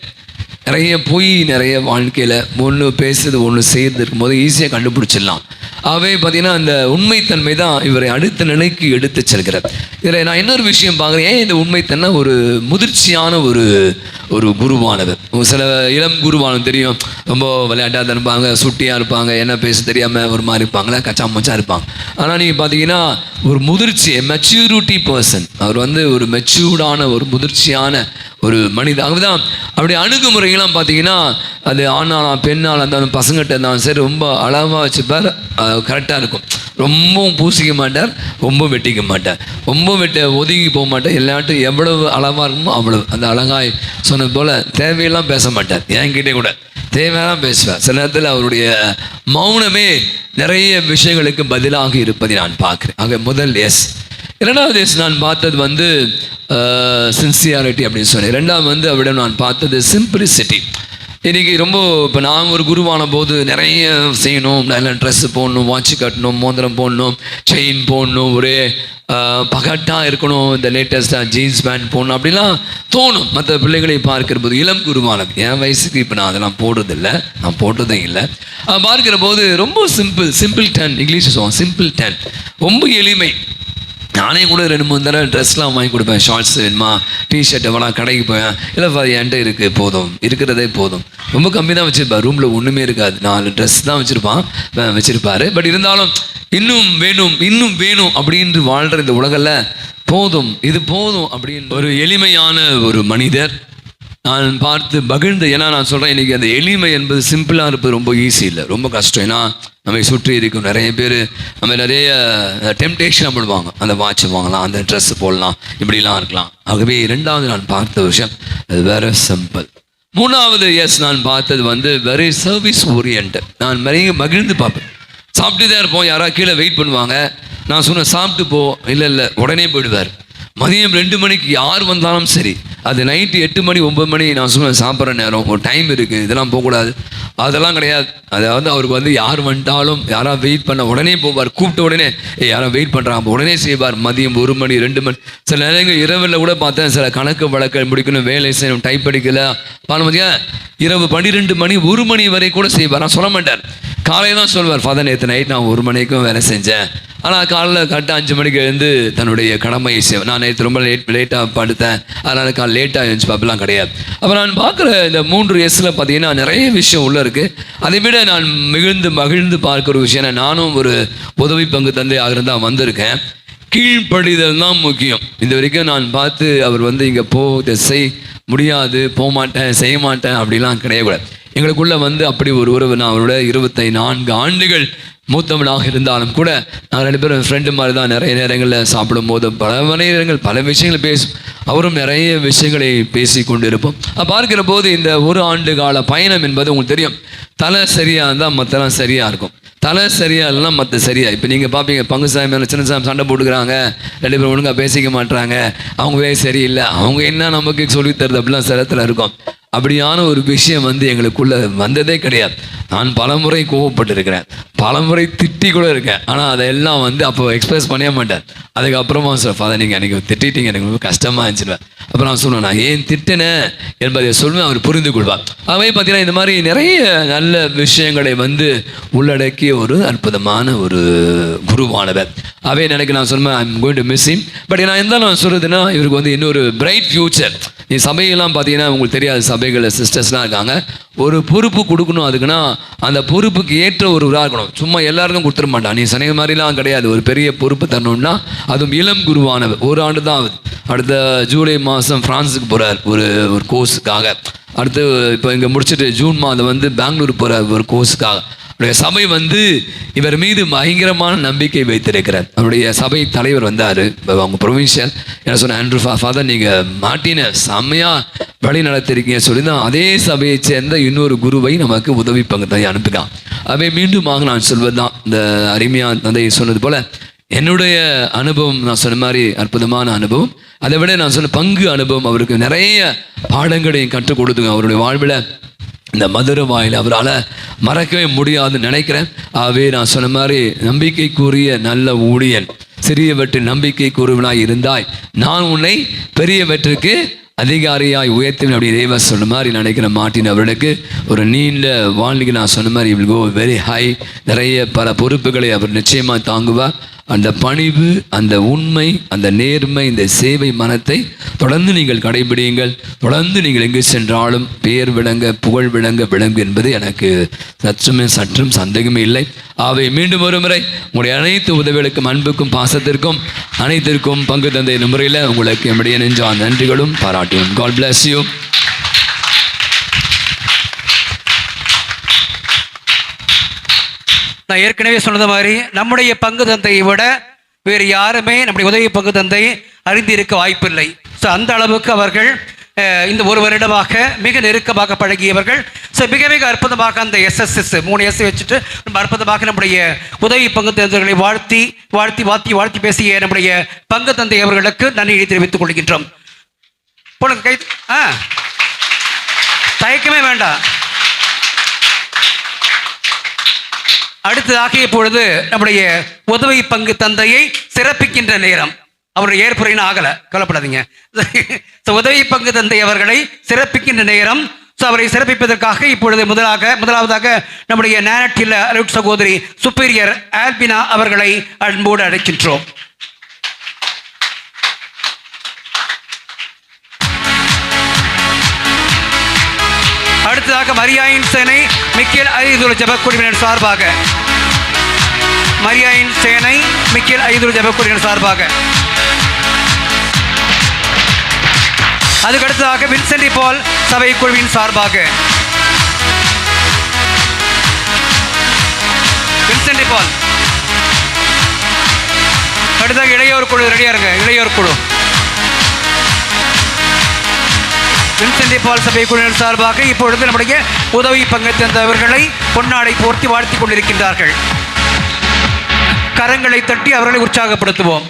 நிறைய பொய் நிறைய வாழ்க்கையில் ஒன்று பேசுறது ஒன்று செய்கிறது இருக்கும்போது ஈஸியாக கண்டுபிடிச்சிடலாம். அவை பார்த்தீங்கன்னா அந்த உண்மைத்தன்மை தான் இவரை அடுத்த நிலைக்கு எடுத்து செல்கிறார். இதில் நான் இன்னொரு விஷயம் பார்க்குறேன். ஏன் இந்த உண்மைத்தன்மை ஒரு முதிர்ச்சியான ஒரு குருவானவர். சில இளம் குருவானவர் தெரியும், ரொம்ப விளையாட்டாக தான் இருப்பாங்க, சுட்டியாக இருப்பாங்க, என்ன பேச தெரியாமல் ஒரு மாதிரி இருப்பாங்களா, கச்சா மச்சா இருப்பாங்க. ஆனால் நீங்கள் பார்த்தீங்கன்னா ஒரு முதிர்ச்சி, மெச்சூரிட்டி பர்சன். அவர் வந்து ஒரு மெச்சூர்டான ஒரு முதிர்ச்சியான ஒரு மனிதன். அதுதான் அப்படி அணுகுமுறைகள்லாம் பார்த்தீங்கன்னா அது ஆனாலும் பெண்ணால் இருந்தாலும் பசங்கிட்ட இருந்தாலும் சரி ரொம்ப அளவாக வச்சுப்பார். கரெக்டாக இருக்கும். ரொம்பவும் பூசிக்க மாட்டார், ரொம்ப வெட்டிக்க மாட்டார், ரொம்ப ஒதுங்கி போக மாட்டார். எல்லாட்டும் எவ்வளவு அளவாக இருக்குமோ அவ்வளவு. அந்த அழகாய் சொன்னது போல் தேவையெல்லாம் பேச மாட்டார். என்கிட்டே கூட தேவையெல்லாம் பேசுவார். சில நேரத்தில் அவருடைய மௌனமே நிறைய விஷயங்களுக்கு பதிலாக இருப்பதை நான் பார்க்குறேன். ஆக முதல் எஸ். 2வது எஸ் நான் பார்த்தது வந்து சின்சியாரிட்டி அப்படின்னு சொன்னேன். 2வது வந்து அவரிடம் நான் பார்த்தது சிம்பிளிசிட்டி. இன்றைக்கி ரொம்ப இப்போ நான் ஒரு குருவான போது நிறைய செய்யணும், நல்ல ட்ரெஸ்ஸு போடணும், வாட்ச் கட்டணும், மோதிரம் போடணும், செயின் போடணும், ஒரே பகட்டாக இருக்கணும், இந்த லேட்டஸ்ட்டாக ஜீன்ஸ் பேண்ட் போடணும் அப்படிலாம் தோணும் மற்ற பிள்ளைகளை பார்க்கிற போது. இளம் குருவானது என் வயசுக்கு இப்போ நான் அதெல்லாம் போடுறதில்லை, நான் போட்டதும் இல்லை. பார்க்கிற போது ரொம்ப சிம்பிள் டன், இங்கிலீஷ் சொல்லுவாங்க சிம்பிள் டன், ரொம்ப எளிமை. நானே கூட 2-3 தடவை ட்ரெஸ்லாம் வாங்கி கொடுப்பேன். ஷார்ட்ஸ் வேணுமா, டிஷர்ட் எவ்வளோ கடைக்கு போவேன், இல்லை என்கிட்ட இருக்குது போதும், இருக்கிறதே போதும். ரொம்ப கம்மி தான் வச்சுருப்பார். ரூமில் ஒன்றுமே இருக்காது, 4 ட்ரெஸ் தான் வச்சுருப்பார். பட் இருந்தாலும் இன்னும் வேணும் அப்படின்ட்டு வாழ்கிற இந்த உலகில் போதும், இது போதும் அப்படின்னு ஒரு எளிமையான ஒரு மனிதர் நான் பார்த்து மகிழ்ந்து. ஏன்னா நான் சொல்கிறேன், இன்றைக்கி அந்த எளிமை என்பது சிம்பிளாக இருப்பது ரொம்ப ஈஸி இல்லை, ரொம்ப கஷ்டம். ஏன்னா நம்மை சுற்றி இருக்கும் நிறைய பேர் நம்ம நிறைய டெம்டேஷன் பண்ணுவாங்க. அந்த வாட்ச் வாங்கலாம், அந்த ட்ரெஸ்ஸு போடலாம், இப்படிலாம் இருக்கலாம். ஆகவே 2வது நான் பார்த்த விஷயம் அது வேற சிம்பிள். 3வது எஸ் நான் பார்த்தது வந்து வெரி சர்வீஸ் ஓரியன்ட். நான் நிறைய மகிழ்ந்து பார்ப்பேன். சாப்பிட்டு தான் இருப்போம், யாராவது கீழே வெயிட் பண்ணுவாங்க, நான் சொன்னேன் சாப்பிட்டு போ, இல்லை உடனே போயிடுவார். மதியம் 2 மணிக்கு யார் வந்தாலும் சரி, அது நைட்டு 8 மணி 9 மணி நான் சொன்னேன் சாப்பிட்ற நேரம், ஒரு டைம் இருக்குது, இதெல்லாம் போகக்கூடாது, அதெல்லாம் கிடையாது. அதாவது அவருக்கு வந்து யார் வந்துட்டாலும் யாராவது வெயிட் பண்ண உடனே போவார். கூப்பிட்ட உடனே யாராவது வெயிட் பண்ணுறாங்க உடனே செய்வார். மதியம் 1 மணி 2 மணி, சில நேரங்கள் இரவில் கூட பார்த்தேன், சில கணக்கு வழக்கு முடிக்கணும், வேலை செய்யணும், டைப் அடிக்கல பாருங்க, இரவு 12 மணி 1 மணி வரை கூட செய்வார். நான் சொல்ல மாட்டார், காலையில் தான் சொல்வார், ஃபாதர் நேற்று நைட் நான் 1 மணிக்கும் வேலை செஞ்சேன், ஆனால் காலையில் கரெக்டாக 5 மணிக்கு எழுந்து தன்னுடைய கடமையை செய்வேன். நான் நேற்று ரொம்ப லேட்டாக படுத்தேன், அதனால் காலை லேட்டாக எழுந்துச்சு அப்படிலாம் கிடையாது. அப்போ நான் பார்க்குற இந்த 3 எஸ்ஸில் பார்த்தீங்கன்னா நிறைய விஷயம் உள்ளே இருக்குது. அதை விட நான் மகிழ்ந்து பார்க்குற ஒரு விஷயம், நானும் ஒரு உதவி பங்கு தந்தையாக இருந்தால் வந்திருக்கேன். கீழ்ப்படிதல் தான் முக்கியம். இந்த வரைக்கும் நான் பார்த்து அவர் வந்து இங்கே செய் முடியாது, போக மாட்டேன், செய்ய மாட்டேன் அப்படிலாம் கிடையக்கூடாது. எங்களுக்குள்ளே வந்து அப்படி ஒரு உறவு. நான் அவரோட 24 ஆண்டுகள் மூத்தவனாக இருந்தாலும் கூட நான் 2 பேரும் ஃப்ரெண்டு மாதிரி தான். நிறைய நேரங்களில் சாப்பிடும் போது பல நேரங்கள் பல விஷயங்களை பேசும், அவரும் நிறைய விஷயங்களை பேசி கொண்டு இருப்போம். பார்க்கிற போது இந்த 1 ஆண்டு கால பயணம் என்பது உங்களுக்கு தெரியும், தலை சரியாக இருந்தால் மற்றெல்லாம் சரியாக இருக்கும். தலை சரியா இல்லைன்னா மற்ற சரியா. இப்போ நீங்கள் பார்ப்பீங்க பங்கு சாமி மேலே சின்ன சாமி சண்டை போட்டுக்கிறாங்க, 2 பேரும் ஒழுங்காக பேசிக்க மாட்டுறாங்க, அவங்களே சரியில்லை, அவங்க என்ன நமக்கு சொல்லித்தருது அப்படிலாம் சிலத்தில் இருக்கும். அப்படியான ஒரு விஷயம் எங்களுக்குள்ள வந்ததே கிடையாது. நான் பலமுறை கோவப்பட்டிருக்கிறேன், பலமுறை திட்டி கூட இருக்கேன். ஆனால் அதெல்லாம் அப்போ எக்ஸ்பிரஸ் பண்ணவே மாட்டேன். அதுக்கப்புறமா சார் அதை நீங்கள் எனக்கு திட்டிட்டீங்க, எனக்கு ரொம்ப கஷ்டமாக இருந்துச்சுவேன். அப்புறம் நான் சொல்லுவேன், நான் ஏன் திட்டினேன் என்பதை சொல்லுவேன், அவர் புரிந்து கொள்வார். அவை பார்த்தீங்கன்னா இந்த மாதிரி நிறைய நல்ல விஷயங்களை உள்ளடக்கிய ஒரு அற்புதமான ஒரு குருவானவர். அவை எனக்கு நான் சொல்லுவேன், I am going to miss him. But நான் எந்த நான் சொல்கிறதுன்னா, இவருக்கு இன்னொரு பிரைட் ஃபியூச்சர். சபையெல்லாம் பார்த்தீங்கன்னா உங்களுக்கு தெரியாது, சபைகளில் சிஸ்டர்ஸ்லாம் இருக்காங்க. ஒரு பொறுப்பு கொடுக்கணும், அதுக்குன்னா அந்த பொறுப்புக்கு ஏற்ற ஒருவராக இருக்கணும். சும்மா எல்லாருக்கும் கொடுத்துட மாட்டான். நீ சனி மாதிரிலாம் கிடையாது. ஒரு பெரிய பொறுப்பு தரணும்னா அதுவும் இளம் குருவானவர். 1 ஆண்டு தான் ஆகுது. அடுத்த ஜூலை மாதம் ஃப்ரான்ஸுக்கு போகிறார் ஒரு கோர்ஸுக்காக. அடுத்து இப்போ இங்கே முடிச்சுட்டு ஜூன் மாதம் பெங்களூர் போகிறார் ஒரு கோர்ஸுக்காக. அவருடைய சபை இவர் மீது பயங்கரமான நம்பிக்கை வைத்திருக்கிறார். அவருடைய சபை தலைவர் வந்தார், அவங்க ப்ரொவின்ஷியல். என்ன சொன்ன, ஆண்ட்ரூ ஃபாதர் நீங்கள் மாட்டின செம்மையாக வழி நடத்திருக்கீங்க சொல்லி தான் அதே சபையை சேர்ந்த இன்னொரு குருவை நமக்கு உதவி பங்குதந்தை அனுப்புகிறான். அவை மீண்டுமாக நான் சொல்வது தான், இந்த அருமையாக தந்தை சொன்னது போல் என்னுடைய அனுபவம் நான் சொன்ன மாதிரி அற்புதமான அனுபவம். அதை விட நான் சொன்ன பங்கு அனுபவம் அவருக்கு நிறைய பாடங்களையும் கற்றுக் கொடுத்துங்க. அவருடைய வாழ்வில் இந்த மதுரை வாயில் அவரால் மறக்கவே முடியாதுன்னு நினைக்கிறேன். ஆகவே நான் சொன்ன மாதிரி நம்பிக்கைக்குரிய நல்ல ஊழியன், சிறியவற்றில் நம்பிக்கை கூறுவனாய் இருந்தாய், நான் உன்னை பெரியவற்றுக்கு அதிகாரியாய் உயர்த்துவேன் அப்படி தேவ சொன்ன மாதிரி நினைக்கிற மார்ட்டின் அவர்களுக்கு ஒரு நீண்ட வாழ்க்கை நான் சொன்ன மாதிரி வில் கோ வெரி ஹை. நிறைய பல பொறுப்புகளை அவர் நிச்சயமாக தாங்குவார். அந்த பணிவு, அந்த உண்மை, அந்த நேர்மை, இந்த சேவை மனத்தை தொடர்ந்து நீங்கள் கடைபிடியுங்கள். தொடர்ந்து நீங்கள் எங்கு சென்றாலும் பேர் விளங்க, புகழ் விளங்கு என்பது எனக்கு சற்றும் சந்தேகமே இல்லை. ஆகவே மீண்டும் ஒரு முறை உங்களுடைய அனைத்து உதவிகளுக்கும், அன்புக்கும், பாசத்திற்கும் அனைத்திற்கும் பங்கு தந்தை முறையில் உங்களுக்கு என்னுடைய நெஞ்சார்ந்த நன்றிகளும் பாராட்டியும். God bless you. நான் ஏற்கனவே சொன்னது மாதிரி நம்முடைய பங்கு தந்தையை விட வேறு யாருமே நம்முடைய உதவி பங்கு தந்தையை அறிந்திருக்க வாய்ப்பில்லை. ஸோ அந்த அளவுக்கு அவர்கள் இந்த 1 வருடமாக மிக நெருக்கமாக பழகியவர்கள். ஸோ மிக மிக அற்புதமாக அந்த SSS 3 S வச்சுட்டு ரொம்ப அற்புதமாக நம்முடைய உதவி பங்கு தந்தைகளை வாழ்த்தி பேசிய நம்முடைய பங்கு தந்தை அவர்களுக்கு நன்றியை தெரிவித்துக் கொள்கின்றோம். போன கை தயக்கமே வேண்டாம். அடுத்ததாக இப்பொழுது நம்முடைய உதவி பங்கு தந்தையை சிறப்பிக்கின்ற நேரம். அவருடைய ஏற்புரைன்னு ஆகலை, கவலைப்படாதீங்க. உதவி பங்கு தந்தை அவர்களை சிறப்பிக்கின்ற நேரம். அவரை சிறப்பிப்பதற்காக இப்பொழுது முதலாவதாக நம்முடைய நேனட்டில் அலுட் சகோதரி சுப்பீரியர் ஆல்பினா அவர்களை அன்போடு அழைக்கின்றோம். அடுத்ததாக மரியாயின் சேனை மிக்கேல் ஐதுரு ஜபக்குழுவினர் சார்பாக அதுக்கடுத்ததாக வின்சென்ட் பால் சபை குழுவின் சார்பாக வின்சென்ட் பால். அடுத்ததாக இளையோர் குழு ரெடியா இருங்க. இளையோர் குழு வின்சென்ட் பால் சபை குழுவினர் சார்பாக இப்பொழுது நம்முடைய உதவி பங்கு தந்தவர்களை பொன்னாடை போர்த்தி வாழ்த்தி கொண்டிருக்கின்றார்கள். கரங்களை தட்டி அவர்களை உற்சாகப்படுத்துவோம்.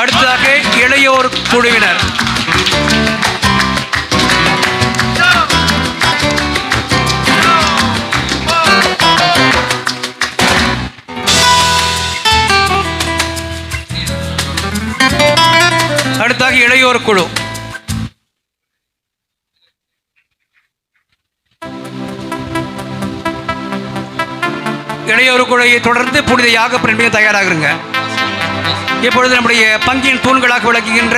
அடுத்ததாக இளையோர் குழுவினர் குழு இளையோர் குழுவை தொடர்ந்து புனித யாகப்பெருமையை தயாராகுங்க. இப்பொழுது நம்முடைய பங்கின் தூண்களாக விளக்குகின்ற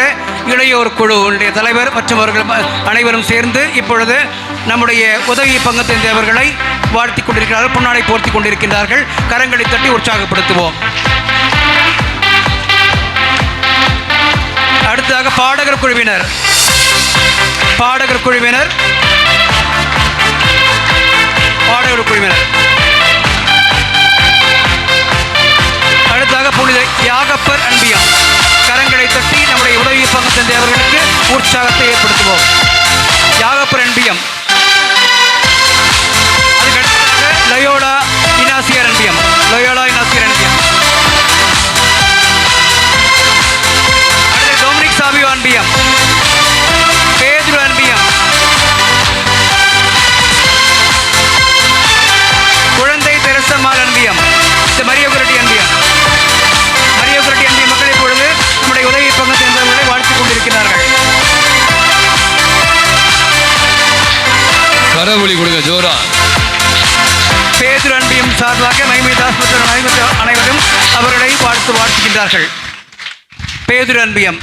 இளையோர் குழுவுடைய தலைவர் மற்றும் அவர்கள் அனைவரும் சேர்ந்து இப்பொழுது நம்முடைய உதவி பங்கு தந்தையவர்களை வாழ்த்தி கொண்டிருக்கிறார்கள், பொன்னாடை போர்த்தி கொண்டிருக்கின்றார்கள். கரங்களை தட்டி உற்சாகப்படுத்துவோம். அடுத்ததாக பாடகர் குழுவினர் அடுத்தாக புனித யாகப்பர் அன்பியம். கரங்களை தட்டி நம்முடைய உதவி பங்கு தந்தை அவர்களுக்கு உற்சாகத்தை ஏற்படுத்துவோம். யாகப்பர் அன்பியம். அதுக்கு அடுத்ததாக லயோடா கரவொலி கொடுங்க ஜோரா. பேதுரு அன்பியம் சார்பாக மைமிதாஸ் மற்றும் அனைவரும் அவர்களை வாழ்த்துகின்றார்கள். பேதுரு அன்பியம்,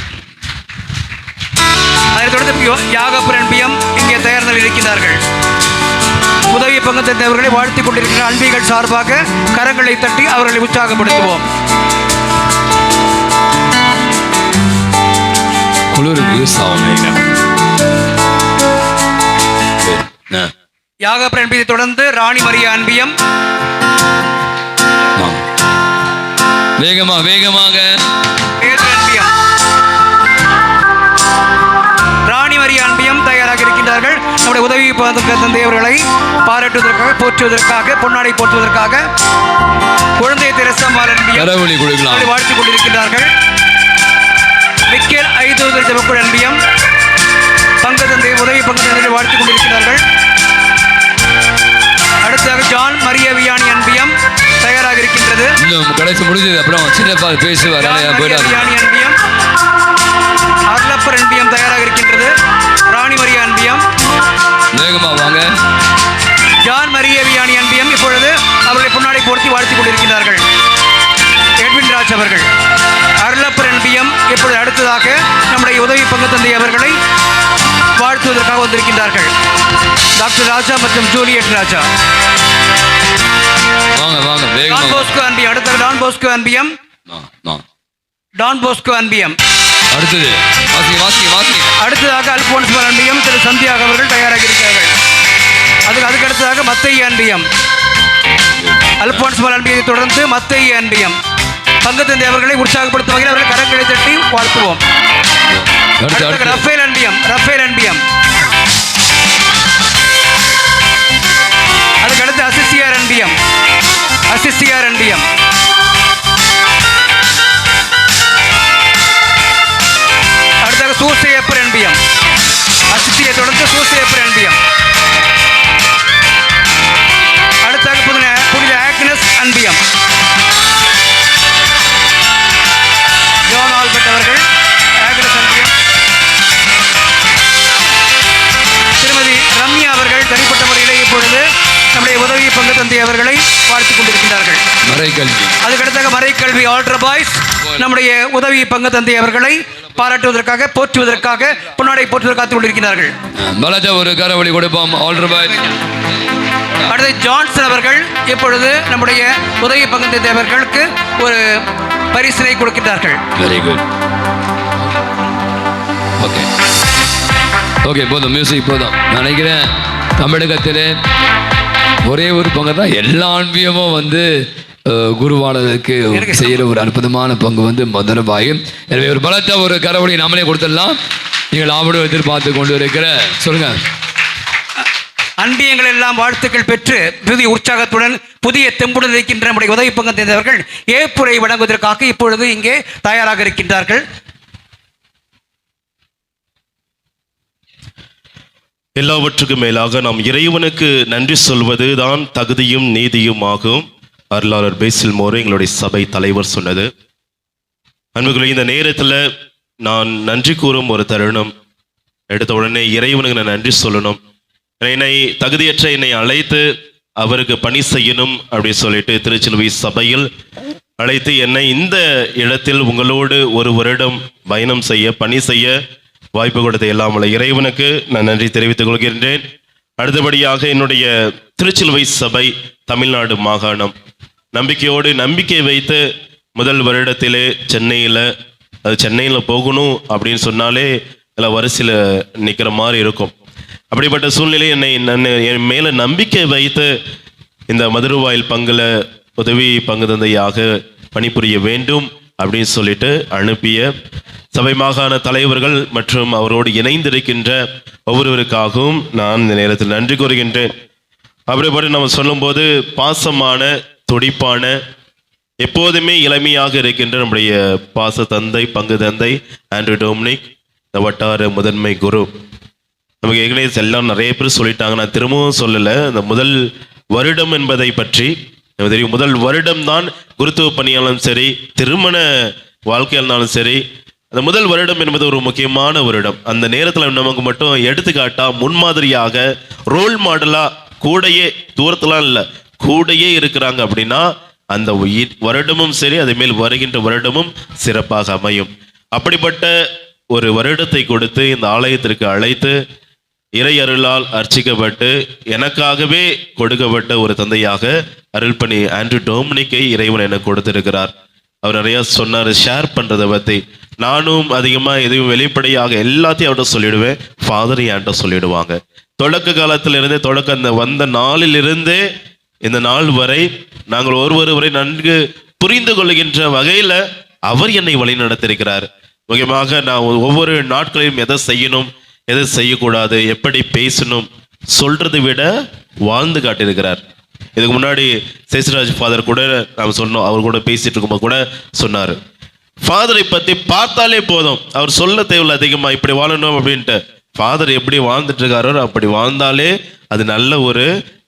அதைத் தொடர்ந்து யாகப்பர் அன்பியம் இங்கே தயார் நிலையில் இருக்கின்றார்கள். உதவி பங்கு தந்தவர்களை வாழ்த்திக் கொண்டிருக்கிற அன்பிகள் சார்பாக கரங்களை தட்டி அவர்களை உற்சாகப்படுத்துவோம். யாகப்பர் அன்பியத்தை தொடர்ந்து ராணி மரியா அன்பியம். வேகமாக ராணி மரியா அன்பியம் தயாராக இருக்கின்றார்கள். நம்முடைய உதவி தந்தையவர்களை பாராட்டுவதற்காக, போற்றுவதற்காக, பொன்னாடை போற்றுவதற்காக குழந்தை தெரசம்மாள் அன்பியம் வாழ்த்திக் கொண்டிருக்கின்றார்கள். மிக்கேல் ஐதூதர் ஜெபக்குழு அன்பியம் பங்கு தந்தை உதவி பங்கு தந்தையை வாழ்த்திக் கொண்டிருக்கிறார்கள். அடுத்ததாக ஜான் மரிய வியானி அன்பியம் தயாராக இருக்கின்றது. கடைசி முடிஞ்சது, அப்புறம் சின்னப்பா பேசுவார். வியானி அன்பியம், அருளப்பர் அன்பியம் தயாராக இருக்கின்றது. ராணி மரியா அன்பியம் வேகமா வாங்க. ஜான் மரிய வியானி அன்பியம் இப்பொழுது அவர்களை பொன்னாடை போர்த்தி வாழ்த்திக் கொண்டிருக்கிறார்கள். எட்வின் ராஜ் அவர்கள். அருளப்பர் அன்பியம் இப்பொழுது அடுத்ததாக நம்முடைய உதவி பங்கு தந்தை அவர்களை வாழ்த்துவதற்காக வந்திருக்கின்றார்கள். டாக்டர் ராஜா மற்றும் ஜூலியட் ராஜா. டான் போஸ்கோ அன்பியம். அடுத்தது டான் போஸ்கோ அன்பியம். டான் போஸ்கோ அன்பியம். அடுத்ததாக அல்போன்ஸ் அன்பியம் திரு சந்தியாக அவர்கள் தயாராக இருக்கிறார்கள். அதுக்கு அடுத்ததாக மத்தைய அன்பியம். அல்போன்ஸ் அன்பியத்தை தொடர்ந்து மத்தைய அன்பியம். பங்கு தந்தை அவர்களை உற்சாகப்படுத்தும் வகையில் அவர்கள் கரங்களை தட்டி வாழ்த்துவோம். ரஃபேல் அன்பியம். அதுக்கடுத்து அசிசியார் அன்பியம். அடுத்தாக சூசையப்பர் அன்பியம். அசிசியை தொடர்ந்து சூசையப்பர் அன்பியம். அடுத்தாக புனித ஆக்னஸ் அன்பியம். ஜோன் ஆல்பர்ட் அவர்கள் ஆக்னஸ் அன்பியம். திருமதி ரம்யா அவர்கள் தனிப்பட்ட முறையிலே இப்பொழுது நம்முடைய உதவி பங்கு தந்தை அவர்களை வாழ்த்திக் கொண்டிருக்கின்றார்கள். அதுக்கடுத்தாக மறைக்கல்வி ஆல்டர் பாய்ஸ் நம்முடைய உதவி பங்கு தந்தை அவர்களை பாராட்டுவதற்காக, போற்றுவதற்காக, பொன்னாடை போற்றுவதற்காக காத்துக் கொண்டிருக்கிறார்கள். ஒரு கரவொலி கொடுப்போம். Alter boys. அடுத்து ஜான்சன் அவர்கள் இப்பொழுது நம்முடைய உதவி பங்கு தந்தை அவர்களுக்கு ஒரு பரிசினை கொடுக்கின்றார்கள். Very good. ஓகே போதும், மியூசிக் போதும். நினைக்கிறேன் தமிழகத்திலே ஒரே ஒரு பங்கு தான் எல்லா அன்பியமும் வந்து குருவானதுக்கு செய்கிற ஒரு அற்புதமான பங்கு வந்து மதுரபாய். எனவே ஒரு பலத்த ஒரு கரவொலி நாமளே கொடுத்துடலாம். நீங்கள் ஆவணம் எதிர்பார்த்து கொண்டு இருக்கிற சொல்லுங்க. அன்பியங்கள் எல்லாம் வாழ்த்துக்கள் பெற்று புதிய உற்சாகத்துடன் புதிய தெம்புடன் இருக்கின்ற நம்முடைய உதவி பங்கு தந்தவர்கள் ஏற்புரை வழங்குவதற்காக இப்பொழுது இங்கே தயாராக இருக்கின்றார்கள். எல்லாவற்றுக்கும் மேலாக நாம் இறைவனுக்கு நன்றி சொல்வது தான் தகுதியும் நீதியும் ஆகும். அருளாளர் பேசில் மோரே எங்களுடைய சபை தலைவர் சொன்னது. அன்புகளை இந்த நேரத்தில் நான் நன்றி கூறும் ஒரு தருணம். எடுத்த உடனே இறைவனுக்கு நான் நன்றி சொல்லணும். என்னை தகுதியற்ற என்னை அழைத்து அவருக்கு பணி செய்யணும் அப்படின்னு சொல்லிட்டு திருச்சிலுவை சபையில் அழைத்து என்னை இந்த இடத்தில் உங்களோடு ஒரு வருடம் பயணம் செய்ய, பணி செய்ய வாய்ப்பு கொடுத்த எல்லாம் இறைவனுக்கு நான் நன்றி தெரிவித்துக் கொள்கின்றேன். அடுத்தபடியாக என்னுடைய திருச்சிலுவை சபை தமிழ்நாடு மாகாணம் நம்பிக்கையோடு நம்பிக்கை வைத்து முதல் வருடத்திலே சென்னையில் போகணும் அப்படின்னு சொன்னாலே எல்லாம் வரிசையில் நிற்கிற மாதிரி இருக்கும். அப்படிப்பட்ட சூழ்நிலை என் மேலே நம்பிக்கை வைத்து இந்த மதுரவாயில் பங்குல உதவி பங்கு தந்தையாக பணிபுரிய வேண்டும் அப்படின்னு சொல்லிட்டு அனுப்பிய சபை மாகாண தலைவர்கள் மற்றும் அவரோடு இணைந்திருக்கின்ற ஒவ்வொருவருக்காகவும் நான் இந்த நேரத்தில் நன்றி கூறுகின்றேன். அப்படிப்பட்ட நம்ம சொல்லும்போது பாசமான, துடிப்பான, எப்போதுமே இளமையாக இருக்கின்ற நம்முடைய பாச தந்தை, பங்கு தந்தை ஆண்ட்ரூ டொமினிக், இந்த வட்டார முதன்மை குரு. நமக்கு ஏற்கனவே எல்லாம் நிறைய பேர் சொல்லிட்டாங்க, நான் திரும்பவும் சொல்லலை. இந்த முதல் வருடம் என்பதை பற்றி நமக்கு தெரியும். முதல் வருடம் தான் குருத்துவ பணியாலும் சரி, திருமண வாழ்க்கையாலும் சரி, அந்த முதல் வருடம் என்பது ஒரு முக்கியமான வருடம். அந்த நேரத்தில் நமக்கு மட்டும் எடுத்துக்காட்டா, முன்மாதிரியாக, ரோல் மாடலா, கூடையே, தூரத்துலாம் இல்லை, கூடையே இருக்கிறாங்க அப்படின்னா அந்த வருடமும் சரி, அதே மேல் வருகின்ற வருடமும் சிறப்பாக அமையும். அப்படிப்பட்ட ஒரு வருடத்தை கொடுத்து இந்த ஆலயத்திற்கு அழைத்து இறை அருளால் அர்ச்சிக்கப்பட்டு எனக்காகவே கொடுக்கப்பட்ட ஒரு தந்தையாக அருள்பணி ஆண்ட்ரூ டொமினிக்கை இறைவன் எனக்கு கொடுத்திருக்கிறார். அவர் நிறைய சொன்னார் ஷேர் பண்றதை பத்தி. நானும் அதிகமாக எதுவும் வெளிப்படையாக எல்லாத்தையும் அவர்கிட்ட சொல்லிடுவேன், ஃபாதர் என்கிட்ட சொல்லிடுவாங்க. தொடக்க காலத்திலிருந்தே, அந்த வந்த நாளிலிருந்தே இந்த நாள் வரை நாங்கள் ஒருவரை நன்கு புரிந்து கொள்கின்ற வகையில அவர் என்னை வழி நடத்திருக்கிறார். முக்கியமாக நான் ஒவ்வொரு நாட்களையும் எதை செய்யணும், எதை செய்யக்கூடாது, எப்படி பேசணும் சொல்றதை விட வாழ்ந்து காட்டியிருக்கிறார். இதுக்கு முன்னாடி சேசுராஜ் ஃபாதர் கூட நாம் சொன்னோம், அவர் கூட பேசிட்டு இருக்கும்போது கூட சொன்னார், ஃபாதரை பத்தி பார்த்தாலே போதும், அவர் சொல்ல தேவையில்லை அதிகமா இப்படி வாழணும் அப்படின்ட்டு. ஃபாதர் எப்படி வாழ்ந்துட்டு இருக்காரோ அப்படி வாழ்ந்தாலே அது நல்ல ஒரு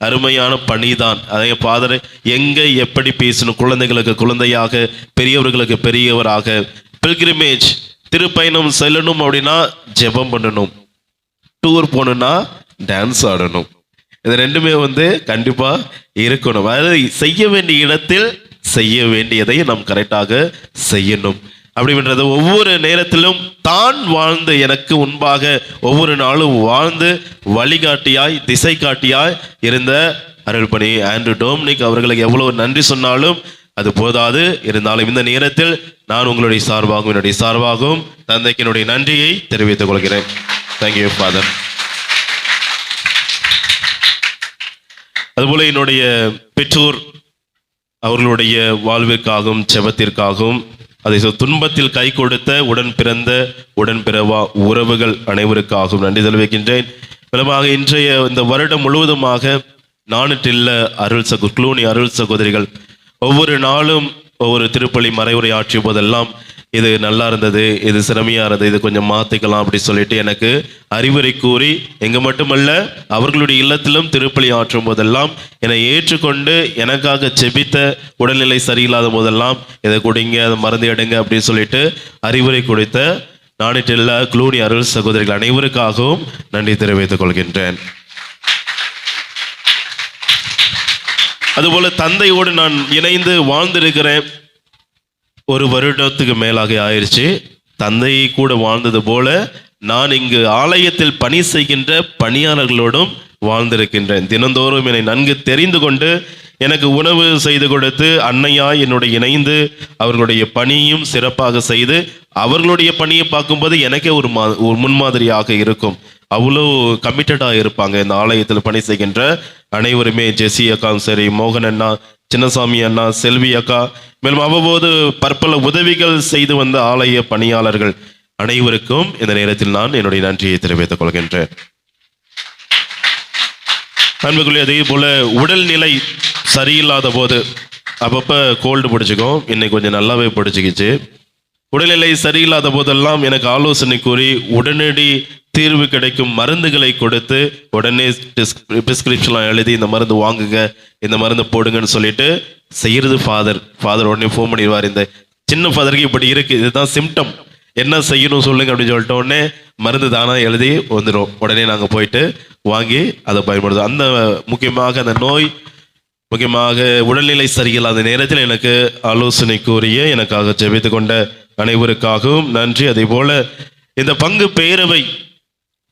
அருமையான பணிதான். அதே ஃபாதரை எங்க எப்படி பேசணும், குழந்தைகளுக்கு குழந்தையாக, பெரியவர்களுக்கு பெரியவராக, பில்கிரிமேஜ் திருப்பயணம் செல்லணும் அப்படின்னா ஜெபம் பண்ணணும், டூர் போகணும்னா டான்ஸ் ஆடணும். இது ரெண்டுமே கண்டிப்பா இருக்கணும். அதாவது செய்ய வேண்டிய இடத்தில் செய்ய வேண்டியதை நாம் கரெக்டாக செய்யணும். அப்படின்றது ஒவ்வொரு நேரத்திலும் தான் வாழ்ந்து எனக்கு முன்பாக ஒவ்வொரு நாளும் வாழ்ந்து வழிகாட்டியாய் திசை காட்டியாய் இருந்த அருள்பணி ஆண்ட்ரூ டொமினிக் அவர்களுக்கு எவ்வளவு நன்றி சொன்னாலும் அது போதாது. இருந்தாலும் இந்த நேரத்தில் நான் உங்களுடைய சார்பாகவும் என்னுடைய சார்பாகவும் தந்தைக்கு என்னுடைய நன்றியை தெரிவித்துக் கொள்கிறேன். Thank you father. அதுபோல என்னுடைய பெற்றோர் அவர்களுடைய வாழ்விற்காகவும் செபத்திற்காகவும், அதை துன்பத்தில் கை கொடுத்த உடன் பிறந்த உடன் பிறவா உறவுகள் அனைவருக்காகவும் நன்றி தெரிவிக்கின்றேன். மூலமாக இன்றைய இந்த வருடம் முழுவதுமாக நானூற்றில் க்ளூனி அருள் சகோதரிகள் ஒவ்வொரு நாளும் ஒவ்வொரு திருப்பலி மறைவுரை ஆற்றிய போதெல்லாம் இது நல்லா இருந்தது, இது சிரமையா இருந்தது, இது கொஞ்சம் மாத்திக்கலாம் அப்படி சொல்லிட்டு எனக்கு அறிவுரை கூறி, எங்க மட்டுமல்ல அவர்களுடைய இல்லத்திலும் திருப்பலி ஆற்றும் போதெல்லாம் என்னை ஏற்றுக்கொண்டு எனக்காக செபித்த, உடல்நிலை சரியில்லாத போதெல்லாம் இதை குடிங்க, அதை மருந்து எடுங்க அப்படின்னு சொல்லிட்டு அறிவுரை கொடுத்த நானூற்றில் க்ளூனி அருள் சகோதரிகள் அனைவருக்காகவும் நன்றி தெரிவித்துக் கொள்கின்றேன். அதுபோல தந்தையோடு நான் இணைந்து வாழ்ந்திருக்கிறேன். ஒரு வருடத்துக்கு மேலாக ஆயிடுச்சு. தந்தையை கூட வாழ்ந்தது போல நான் இங்கு ஆலயத்தில் பணி செய்கின்ற பணியாளர்களோடும் வாழ்ந்திருக்கின்றேன். தினந்தோறும் என்னை நன்கு தெரிந்து கொண்டு எனக்கு உணவு செய்து கொடுத்து அன்னையாய் என்னுடைய இணைந்து அவர்களுடைய பணியும் சிறப்பாக செய்து அவர்களுடைய பணியை பார்க்கும்போது எனக்கே ஒரு முன்மாதிரியாக இருக்கும். அவ்வளோ கமிட்டடாக இருப்பாங்க இந்த ஆலயத்தில் பணி செய்கின்ற அனைவருமே. ஜெசி அக்காவும் சரி, மோகன் அண்ணா, சின்னசாமி அண்ணா, செல்வி அக்கா, மேலும் அவ்வப்போது பற்பல உதவிகள் செய்து வந்த ஆலய பணியாளர்கள் அனைவருக்கும் இந்த நேரத்தில் நான் என்னுடைய நன்றியை தெரிவித்துக் கொள்கின்றேன். அன்புக்குள்ளே அதே போல உடல்நிலை சரியில்லாத போது அப்பப்போ கோல்டு பிடிச்சிக்கும், இன்னைக்கு கொஞ்சம் நல்லாவே பிடிச்சிக்கிச்சு. உடல்நிலை சரியில்லாத போதெல்லாம் எனக்கு ஆலோசனை கூறி உடனடி தீர்வு கிடைக்கும் மருந்துகளை கொடுத்து உடனே பிரிஸ்கிரிப்ஷன்லாம் எழுதி இந்த மருந்து வாங்குங்க, இந்த மருந்து போடுங்கன்னு சொல்லிட்டு செய்யறது ஃபாதர். உடனே ஃபோன் பண்ணிடுவார், இந்த சின்ன ஃபாதருக்கு இப்படி இருக்கு, இதுதான் சிம்டம், என்ன செய்யணும் சொல்லுங்க அப்படின்னு சொல்லிட்ட உடனே மருந்து தானா எழுதி வந்துடும். உடனே நாங்கள் போயிட்டு வாங்கி அதை பயன்படுத்தும். அந்த முக்கியமாக அந்த நோய், முக்கியமாக உடல்நிலை சரியில்லாத நேரத்தில் எனக்கு ஆலோசனை கூறிய எனக்காக ஜெபித்து கொண்ட அனைவருக்காகவும் நன்றி. அதே போல இந்த பங்கு பேரவை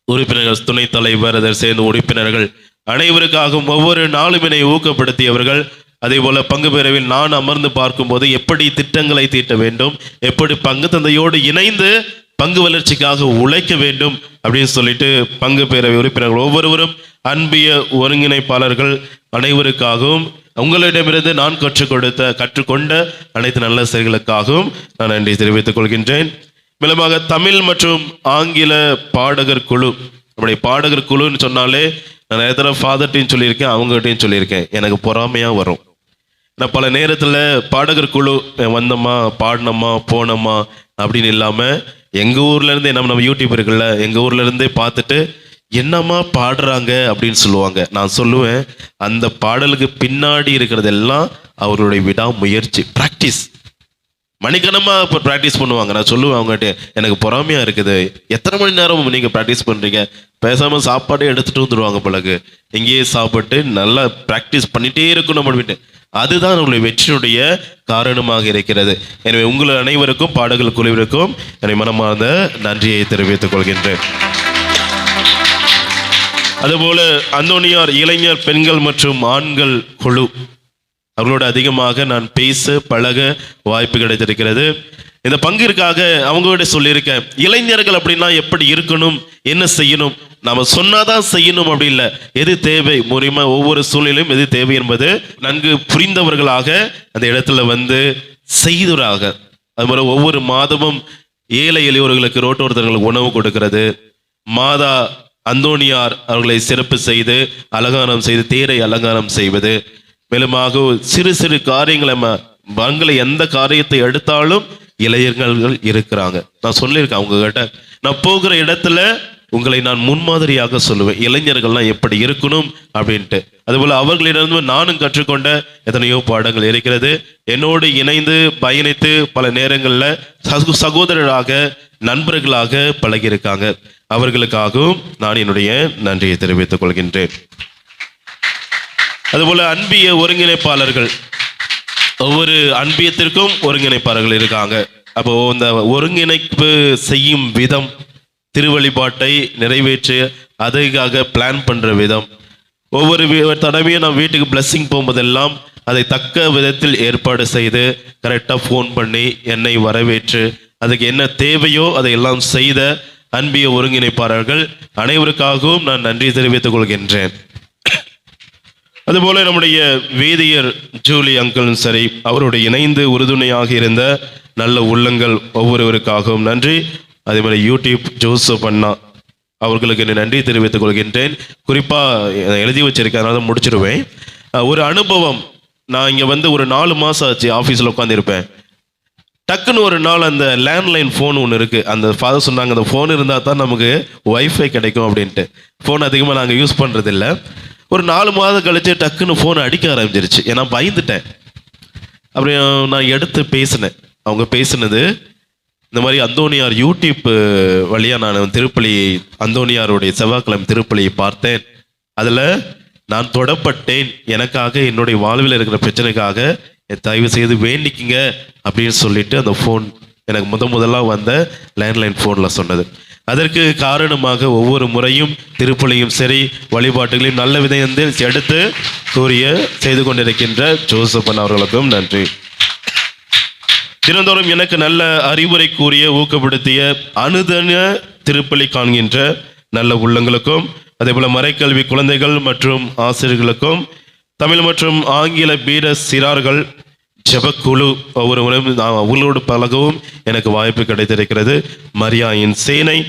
உறுப்பினர்கள், துணைத் தலைவர், அதை சேர்ந்த உறுப்பினர்கள் அனைவருக்காகவும் ஒவ்வொரு நாளும் என்னை ஊக்கப்படுத்தியவர்கள். அதே போல பங்கு பேரவையில் நான் அமர்ந்து பார்க்கும்போது எப்படி திட்டங்களை தீட்ட வேண்டும், எப்படி பங்கு தந்தையோடு இணைந்து பங்கு வளர்ச்சிக்காக உழைக்க வேண்டும் அப்படின்னு சொல்லிட்டு பங்கு பேரவை உறுப்பினர்கள் ஒவ்வொருவரும், அன்பிய ஒருங்கிணைப்பாளர்கள் அனைவருக்காகவும், உங்களிடமிருந்து நான் கற்றுக்கொண்ட அனைத்து நல்ல செயல்களுக்காகவும் நான் நன்றி தெரிவித்துக் கொள்கின்றேன். மேலுமாக தமிழ் மற்றும் ஆங்கில பாடகர் குழு, நம்முடைய பாடகர் குழுன்னு சொன்னாலே நான் நிறைய தடவை ஃபாதர்ட்டையும் சொல்லியிருக்கேன், அவங்ககிட்டையும் சொல்லியிருக்கேன், எனக்கு பொறாமையாக வரும். நான் பல நேரத்தில் பாடகர் குழு வந்தோமா பாடினோமா போனோமா அப்படின்னு இல்லாமல் எங்கள் ஊர்லேருந்தே நம்ம யூடியூப் இருக்குல்ல, எங்கள் ஊர்லேருந்தே பார்த்துட்டு என்னம்மா பாடுறாங்க அப்படின்னு சொல்லுவாங்க. நான் சொல்லுவேன், அந்த பாடலுக்கு பின்னாடி இருக்கிறதெல்லாம் அவர்களுடைய விடாமுயற்சி, ப்ராக்டிஸ். மணிக்கணமாக இப்போ ப்ராக்டிஸ் பண்ணுவாங்க. நான் சொல்லுவேன் அவங்ககிட்ட, எனக்கு பொறாமையாக இருக்குது, எத்தனை மணி நேரம் நீங்கள் ப்ராக்டிஸ் பண்ணுறீங்க, பேசாமல் சாப்பாடே எடுத்துகிட்டு வந்துடுவாங்க பிறகு, எங்கேயே சாப்பிட்டு நல்லா ப்ராக்டிஸ் பண்ணிகிட்டே இருக்கணும் அப்படின்ட்டு. அதுதான் உங்களுடைய வெற்றியுடைய காரணமாக இருக்கிறது. எனவே உங்கள் அனைவருக்கும் பாடகர் குழுவிற்கும் என்னை மனமார்ந்த நன்றியை தெரிவித்துக் கொள்கின்றேன். அதுபோல அந்தோனியார் இளைஞர் பெண்கள் மற்றும் ஆண்கள் குழு, அவர்களோட அதிகமாக நான் பேச பழக வாய்ப்பு கிடைத்திருக்கிறது. இந்த பங்கிற்காக அவங்ககிட்ட சொல்லியிருக்கேன், இளைஞர்கள் அப்படின்னா எப்படி இருக்கணும், என்ன செய்யணும், நாம சொன்னாதான் செய்யணும் அப்படி இல்லை, எது தேவை முறைமா ஒவ்வொரு சூழ்நிலையும் எது தேவை என்பது நன்கு புரிந்தவர்களாக அந்த இடத்துல வந்து செய்தவராக. அது மாதிரி ஒவ்வொரு மாதமும் ஏழை எளியோர்களுக்கு ரோட்டோரத்தர்களுக்கு உணவு கொடுக்கிறது, மாதா அந்தோனியார் அவர்களை சிறப்பு செய்து அலங்காரம் செய்து தேரை அலங்காரம் செய்வது, மேலுமாக சிறு சிறு காரியங்களை பங்களை எந்த காரியத்தை எடுத்தாலும் இளைஞர்கள் இருக்கிறாங்க. நான் சொல்லியிருக்கேன் அவங்க கிட்ட, நான் போகிற இடத்துல உங்களை நான் முன்மாதிரியாக சொல்லுவேன், இளைஞர்கள்லாம் எப்படி இருக்கணும் அப்படின்ட்டு. அதுபோல அவர்களிடம் நானும் கற்றுக்கொண்ட எத்தனையோ பாடங்கள் இருக்கிறது. என்னோடு இணைந்து பயணித்து பல நேரங்களில் சகோதரராக நண்பர்களாக பழகியிருக்காங்க. அவர்களுக்காகவும் நான் என்னுடைய நன்றியை தெரிவித்துக் கொள்கின்றேன். அதுபோல அன்பிய ஒருங்கிணைப்பாளர்கள், ஒவ்வொரு அன்பியத்திற்கும் ஒருங்கிணைப்பாளர்கள் இருக்காங்க. அப்போ இந்த ஒருங்கிணைப்பு செய்யும் விதம், திருவழிபாட்டை நிறைவேற்றி அதுக்காக பிளான் பண்ற விதம், ஒவ்வொரு தடவையும் நான் வீட்டுக்கு பிளஸ்ஸிங் போகும்போதெல்லாம் அதை தக்க விதத்தில் ஏற்பாடு செய்து கரெக்டாக ஃபோன் பண்ணி என்னை வரவேற்று அதுக்கு என்ன தேவையோ அதையெல்லாம் செய்த அன்பிய ஒருங்கிணைப்பாளர்கள் அனைவருக்காகவும் நான் நன்றி தெரிவித்துக் கொள்கின்றேன். அதுபோல நம்முடைய வேதியர் ஜூலி அங்கிளும் சரி, அவருடைய இணைந்து உறுதுணையாக இருந்த நல்ல உள்ளங்கள் ஒவ்வொருவருக்காகவும் நன்றி. அதே மாதிரி யூடியூப் ஜோசப் அண்ணா அவர்களுக்கு நன்றி தெரிவித்துக் கொள்கின்றேன். குறிப்பாக எழுதி வச்சிருக்கேன், அதனால தான் முடிச்சிருவேன். ஒரு அனுபவம், நான் இங்கே வந்து ஒரு 4 மாதம் ஆச்சு ஆஃபீஸில் உட்காந்துருப்பேன். டக்குன்னு ஒரு நாள் அந்த லேண்ட்லைன் ஃபோன் ஒன்று இருக்குது, அந்த ஃபாதர் சொன்னாங்க அந்த ஃபோன் இருந்தால் தான் நமக்கு ஒய்ஃபை கிடைக்கும் அப்படின்ட்டு. ஃபோன் அதிகமாக நாங்கள் யூஸ் பண்ணுறதில்ல. ஒரு 4 மாதம் கழிச்சு டக்குன்னு ஃபோன் அடிக்க ஆரம்பிச்சிருச்சு. ஏன்னா பயந்துட்டேன். அப்புறம் நான் எடுத்து பேசினேன். அவங்க பேசினது இந்த மாதிரி அந்தோனியார் யூடியூப் வழியாக நான் திருப்பலி அந்தோனியாருடைய செவ்வாய்க்கிழமை திருப்பலியை பார்த்தேன், அதில் நான் தொடப்பட்டேன், எனக்காக என்னுடைய வாழ்வில் இருக்கிற பிரச்சனைக்காக தயவு செய்து வேண்டிக்கிங்க அப்படின்னு சொல்லிட்டு அந்த ஃபோன் எனக்கு முதலாக வந்த லேண்ட்லைன் ஃபோனில் சொன்னது. அதற்கு காரணமாக ஒவ்வொரு முறையும் திருப்பலியும் சரி வழிபாட்டுகளையும் நல்ல விதத்தில் எடுத்து செய்து கொண்டிருக்கின்ற ஜோசப்பன் அவர்களுக்கும் நன்றி. தினந்தோறும் எனக்கு நல்ல அறிவுரை கூறிய ஊக்கப்படுத்திய அனுதன திருப்பலி காண்கின்ற நல்ல உள்ளங்களுக்கும், அதே போல மறைக்கல்வி குழந்தைகள் மற்றும் ஆசிரியர்களுக்கும், தமிழ் மற்றும் ஆங்கில பீட சிறார்கள் ஜெபக்குழு ஒவ்வொருவரும் அவங்களோடு பழகவும் எனக்கு வாய்ப்பு கிடைத்திருக்கிறது. மரியாயின் சேனை,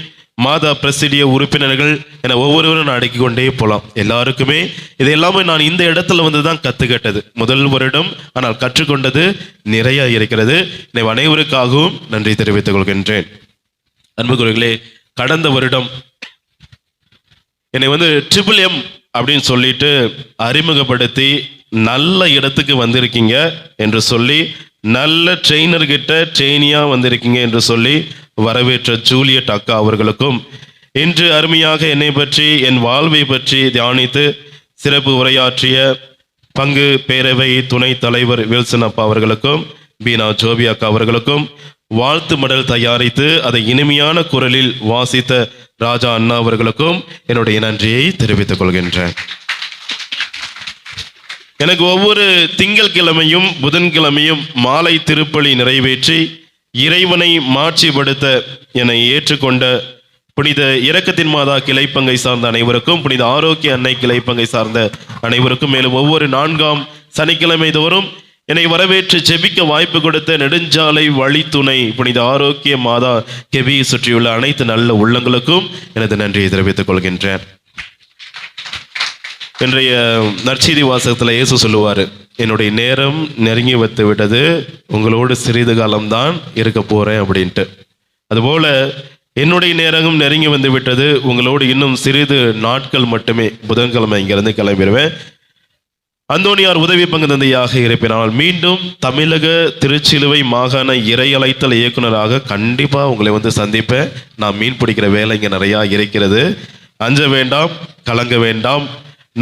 மாதா பிரசிடிய உறுப்பினர்கள் என ஒவ்வொருவரும் நான் அடக்கிக் கொண்டே போகலாம். எல்லாருக்குமே இது எல்லாமே நான் இந்த இடத்துல வந்து தான் கற்றுக்கிட்டது, முதல் வருடம். ஆனால் கற்றுக்கொண்டது நிறைய இருக்கிறது. என்னை அனைவருக்காகவும் நன்றி தெரிவித்துக் கொள்கின்றேன். அன்புக்குரியவர்களே, கடந்த வருடம் என்னை வந்து MMM அப்படின்னு சொல்லிட்டு அறிமுகப்படுத்தி நல்ல இடத்துக்கு வந்திருக்கீங்க என்று சொல்லி, நல்ல ட்ரெயினர்கிட்ட ட்ரெயினியா வந்திருக்கீங்க என்று சொல்லி வரவேற்ற ஜூலியட் அக்கா அவர்களுக்கும், இன்று அருமையாக என்னை பற்றி என் வாழ்வை பற்றி தியானித்து சிறப்பு உரையாற்றிய பங்கு பேரவை துணை தலைவர் வில்சன் அப்பா அவர்களுக்கும், பீனா ஜோபி அக்கா அவர்களுக்கும், வாழ்த்து மடல் தயாரித்து அதை இனிமையான குரலில் வாசித்த ராஜா அண்ணா அவர்களுக்கும் என்னுடைய நன்றியை தெரிவித்துக் கொள்கின்றேன். எனக்கு ஒவ்வொரு திங்கட்கிழமையும் புதன்கிழமையும் மாலை திருப்பலி நிறைவேற்றி இறைவனை மாட்சிப்படுத்த என்னை ஏற்றுக்கொண்ட புனித இரக்கத்தின் மாதா கிளைப்பங்கை சார்ந்த அனைவருக்கும், புனித ஆரோக்கிய அன்னை கிளைப்பங்கை சார்ந்த அனைவருக்கும், மேலும் ஒவ்வொரு 4ஆம் சனிக்கிழமை தோறும் என்னை வரவேற்று ஜெபிக்க வாய்ப்பு கொடுத்த நெடுஞ்சாலை வழித்துணை புனித ஆரோக்கிய மாதா கெபியை சுற்றியுள்ள அனைத்து நல்ல உள்ளங்களுக்கும் எனது நன்றியை தெரிவித்துக் கொள்கின்றேன். இன்றைய நற்செய்தி வாசகத்தில் இயேசு சொல்லுவார், என்னுடைய நேரம் நெருங்கி வந்து விட்டது, உங்களோடு சிறிது காலம்தான் இருக்க போறேன் அப்படின்ட்டு. அதுபோல என்னுடைய நேரமும் நெருங்கி வந்து விட்டது, உங்களோடு இன்னும் சிறிது நாட்கள் மட்டுமே. புதன்கிழமை இங்கிருந்து கிளம்பிடுவேன். அந்தோணியார் உதவி பங்கு தந்தையாக இருப்பினால் மீண்டும் தமிழக திருச்சிலுவை மாகாண இறையலைத்தல் இயக்குனராக கண்டிப்பாக உங்களை வந்து சந்திப்பேன். நான் மீன் பிடிக்கிற வேலை இங்கே நிறையா இருக்கிறது. அஞ்ச வேண்டாம், கலங்க வேண்டாம்.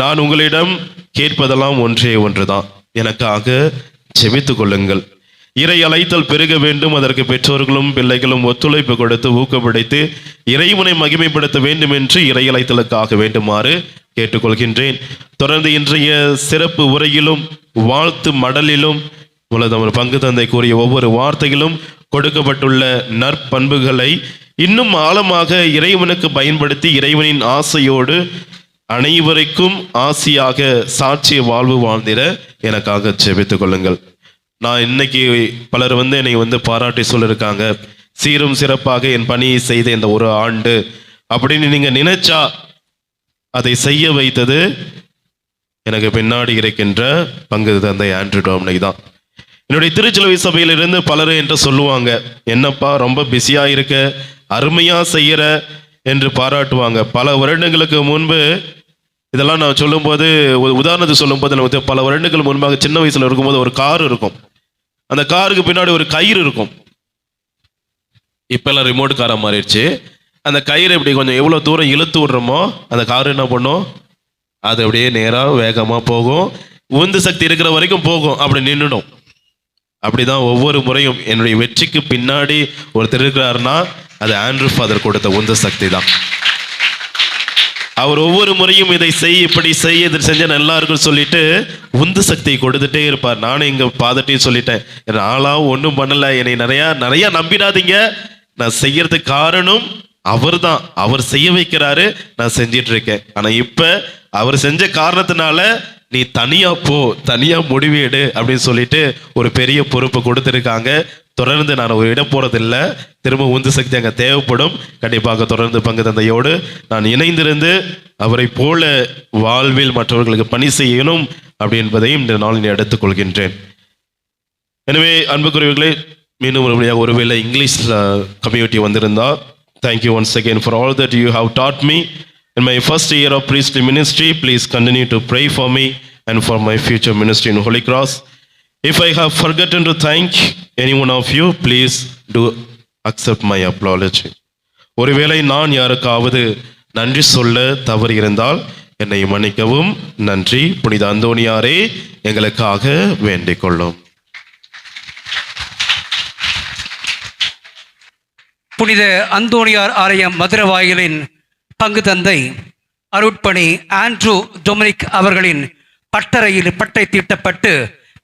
நான் உங்களிடம் கேட்பதெல்லாம் ஒன்றே ஒன்றுதான், எனக்காக செபித்துக் கொள்ளுங்கள். இறை அழைத்தல் பெருக வேண்டும். அதற்கு பெற்றோர்களும் பிள்ளைகளும் ஒத்துழைப்பு கொடுத்து ஊக்கப்படுத்தி இறைவனை மகிமைப்படுத்த வேண்டும் என்று இறை அழைத்தலுக்காக வேண்டுமாறு கேட்டுக்கொள்கின்றேன். தொடர்ந்து இன்றைய சிறப்பு உரையிலும் வாழ்த்து மடலிலும் உலகம் பங்கு தந்தை கூறிய ஒவ்வொரு வார்த்தையிலும் கொடுக்கப்பட்டுள்ள நற்பண்புகளை இன்னும் ஆழமாக இறைவனுக்கு பயன்படுத்தி இறைவனின் ஆசையோடு அனைவருக்கும் ஆசியாக சாட்சிய வாழ்வு வாழ்ந்திட எனக்காக ஜெபித்துக் கொள்ளுங்கள். நான் இன்னைக்கு பலர் வந்து என்னை வந்து பாராட்டி சொல்லியிருக்காங்க, சீரும் சிறப்பாக என் பணியை செய்த இந்த ஒரு ஆண்டு அப்படின்னு நீங்க நினைச்சா அதை செய்ய வைத்தது எனக்கு பின்னாடி இருக்கின்ற பங்கு தந்தை ஆண்ட்ரூ டொமினிக் தான். என்னுடைய திருச்சிலுவை சபையிலிருந்து பலர் என்று சொல்லுவாங்க, என்னப்பா ரொம்ப பிஸியா இருக்க, அருமையா செய்யற என்று பாராட்டுவாங்க. பல வருடங்களுக்கு முன்பு இதெல்லாம் நான் சொல்லும்போது, உதாரணத்துக்கு சொல்லும்போது நமக்கு பல வருடங்கள் முன்பாக சின்ன வயசுல இருக்கும்போது ஒரு கார் இருக்கும், அந்த காருக்கு பின்னாடி ஒரு கயிறு இருக்கும். இப்பெல்லாம் ரிமோட் காரா மாறிடுச்சு. அந்த கயிறு இப்படி கொஞ்சம் எவ்வளோ தூரம் இழுத்து விடுறோமோ அந்த கார் என்ன பண்ணும், அது அப்படியே நேராக வேகமாக போகும், உந்து சக்தி இருக்கிற வரைக்கும் போகும், அப்படி நின்றுடும். அப்படிதான் ஒவ்வொரு முறையும் என்னுடைய வெற்றிக்கு பின்னாடி ஒருத்தர் இருக்கிறாருன்னா அது ஆண்ட்ரூ ஃபாதர் கொடுத்த உந்து சக்தி தான். அவர் ஒவ்வொரு முறையும் இதை செய், இப்படி செய், இதை செஞ்ச நல்லா இருக்குன்னு சொல்லிட்டு உந்து சக்தியை கொடுத்துட்டே இருப்பார். நானும் எங்க ஃபாதர்ட்டையும் சொல்லிட்டேன், நாளாவும் ஒன்றும் பண்ணல, என்னை நிறைய நம்பிடாதீங்க, நான் செய்யறதுக்கு காரணம் அவர் தான், அவர் செய்ய வைக்கிறாரு, நான் செஞ்சிட்டு இருக்கேன். ஆனா இப்ப அவர் செஞ்ச காரணத்தினால நீ தனியா போ, தனியா முடிவெடு அப்படின்னு சொல்லிட்டு ஒரு பெரிய பொறுப்பை கொடுத்துருக்காங்க. தொடர்ந்து நான் ஒரு இடம் போறதில்லை, திரும்ப உந்து சக்தி அங்கே தேவைப்படும். கண்டிப்பாக தொடர்ந்து பங்கு தந்தையோடு நான் இணைந்திருந்து அவரை போல வாழ்வில் மற்றவர்களுக்கு பணி செய்யணும் அப்படி என்பதையும் இந்த நாளில் எடுத்துக்கொள்கின்றேன். எனவே அன்புக்குரியவர்களே, மீண்டும் ஒருவேளை இங்கிலீஷ் கம்யூனிட்டி வந்திருந்தா, thank you once again for all that you have taught me in my first year of priestly ministry. Please continue to pray for me and for my future ministry in Holy Cross. If I have forgotten to thank any one of you, please do accept my apology. ஒருவேளை நான் யாருக்காவது நன்றி சொல்ல தவறு இருந்தால் என்னை மன்னிக்கவும். நன்றி. புனித அந்தோணியாரே எங்களுக்காக வேண்டிக் கொள்ளும். புனித அந்தோணியார் ஆலயம் மதுரவாயிலின் பங்கு தந்தை அருட்பணி ஆண்ட்ரூ டொமினிக் அவர்களின் பட்டறையில் பட்டை தீட்டப்பட்டு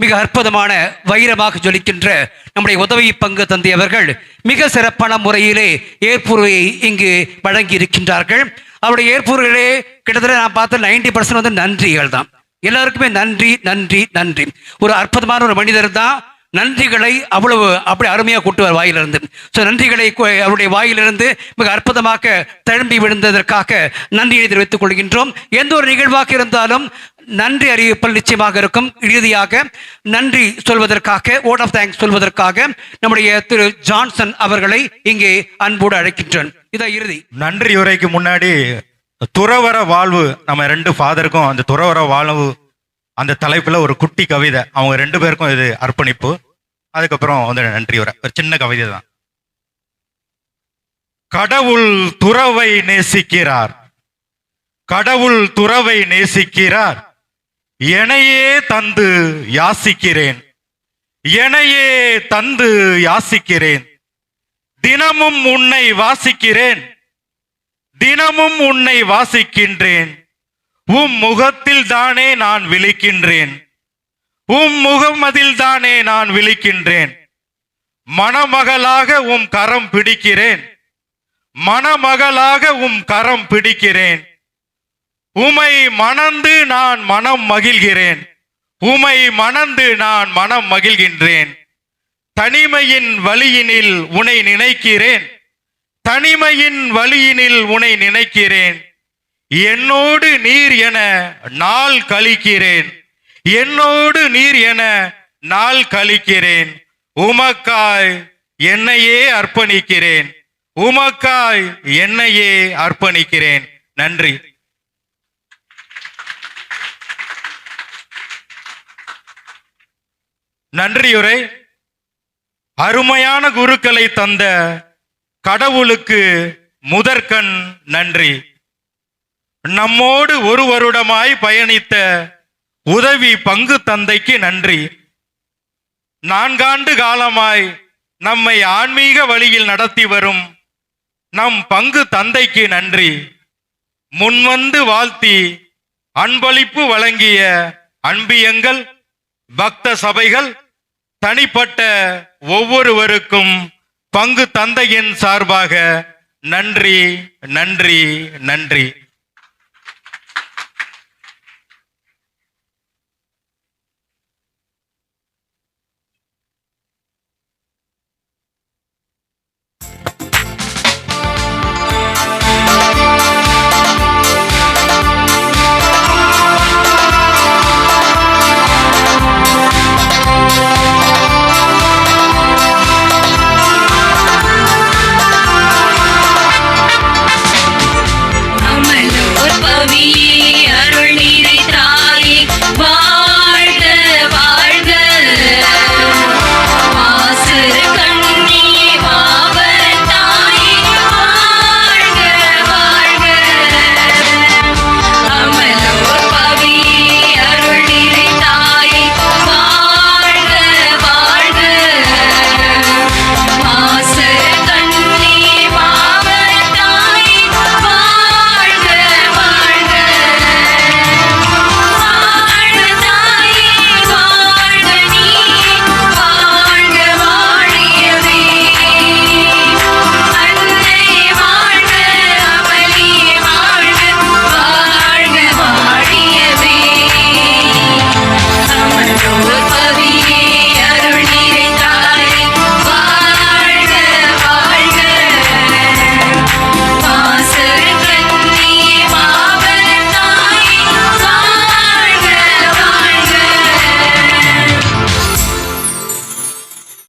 மிக அற்புதமான வைரமாக ஜொலிக்கின்ற நம்முடைய உதவி பங்கு தந்தை அவர்கள் மிக சிறப்பான முறையிலே ஏற்புரையை இங்கு வழங்கி இருக்கின்றார்கள். அவருடைய ஏற்புரையிலே கிட்டத்தட்ட நான் பார்த்த 90% வந்து நன்றிகள் தான். எல்லாருக்குமே நன்றி நன்றி நன்றி. ஒரு அற்புதமான ஒரு மனிதர் தான். நன்றிகளை அப்படி அருமையாக கூட்டுவார் வாயிலிருந்து. ஸோ நன்றிகளை அவருடைய வாயிலிருந்து மிக அற்புதமாக தழும்பி விழுந்ததற்காக நன்றியை தெரிவித்துக் கொள்கின்றோம். எந்த ஒரு நிகழ்வாக இருந்தாலும் நன்றி அறிவிப்பல் நிச்சயமாக இருக்கும். இறுதியாக நன்றி சொல்வதற்காக, வோர்ட் ஆஃப் தேங்க்ஸ் சொல்வதற்காக நம்முடைய திரு ஜான்சன் அவர்களை இங்கே அன்போடு அழைக்கின்றேன். இதான் இறுதி நன்றி உரைக்கு முன்னாடி துறவற வாழ்வு, நம்ம 2 ஃபாதருக்கும் அந்த துறவற வாழ்வு அந்த தலைப்புல ஒரு குட்டி கவிதை, அவங்க 2 பேருக்கும் இது அர்ப்பணிப்பு. அதுக்கப்புறம் வந்து நன்றி உரை, ஒரு சின்ன கவிதை தான். கடவுள் துறவை நேசிக்கிறார், கடவுள் துறவை நேசிக்கிறார், எனையே தந்து யாசிக்கிறேன், எனையே தந்து யாசிக்கிறேன், தினமும் உன்னை வாசிக்கிறேன், தினமும் உன்னை வாசிக்கின்றேன், உம் முகத்தில் தானே நான் விழிக்கின்றேன், உம் முகமதில் தானே நான் விழிக்கின்றேன், மணமகளாக உம் கரம் பிடிக்கிறேன், மணமகளாக உம் கரம் பிடிக்கிறேன், உமை மணந்து நான் மனம் மகிழ்கிறேன், உமை மணந்து நான் மனம் மகிழ்கின்றேன், தனிமையின் வழியினில் உனை நினைக்கிறேன், தனிமையின் வழியினில் உனை நினைக்கிறேன், என்னோடு நீர் என நாள் கழிக்கிறேன், என்னோடு நீர் என நாள் கழிக்கிறேன், உமக்காய் என்னையே அர்ப்பணிக்கிறேன், உமக்காய் என்னையே அர்ப்பணிக்கிறேன். நன்றி. நன்றியுரை. அருமையான குருக்களை தந்த கடவுளுக்கு முதற்கண் நன்றி. நம்மோடு ஒரு வருடமாய் பயணித்த உதவி பங்கு தந்தைக்கு நன்றி. 4 ஆண்டு காலமாய் நம்மை ஆன்மீக வழியில் நடத்தி வரும் நம் பங்கு தந்தைக்கு நன்றி. முன்வந்து வாழ்த்தி அன்பளிப்பு வழங்கிய அன்பியங்கள், பக்த சபைகள், தனிப்பட்ட ஒவ்வொருவருக்கும் பங்கு தந்தையின் சார்பாக நன்றி, நன்றி, நன்றி.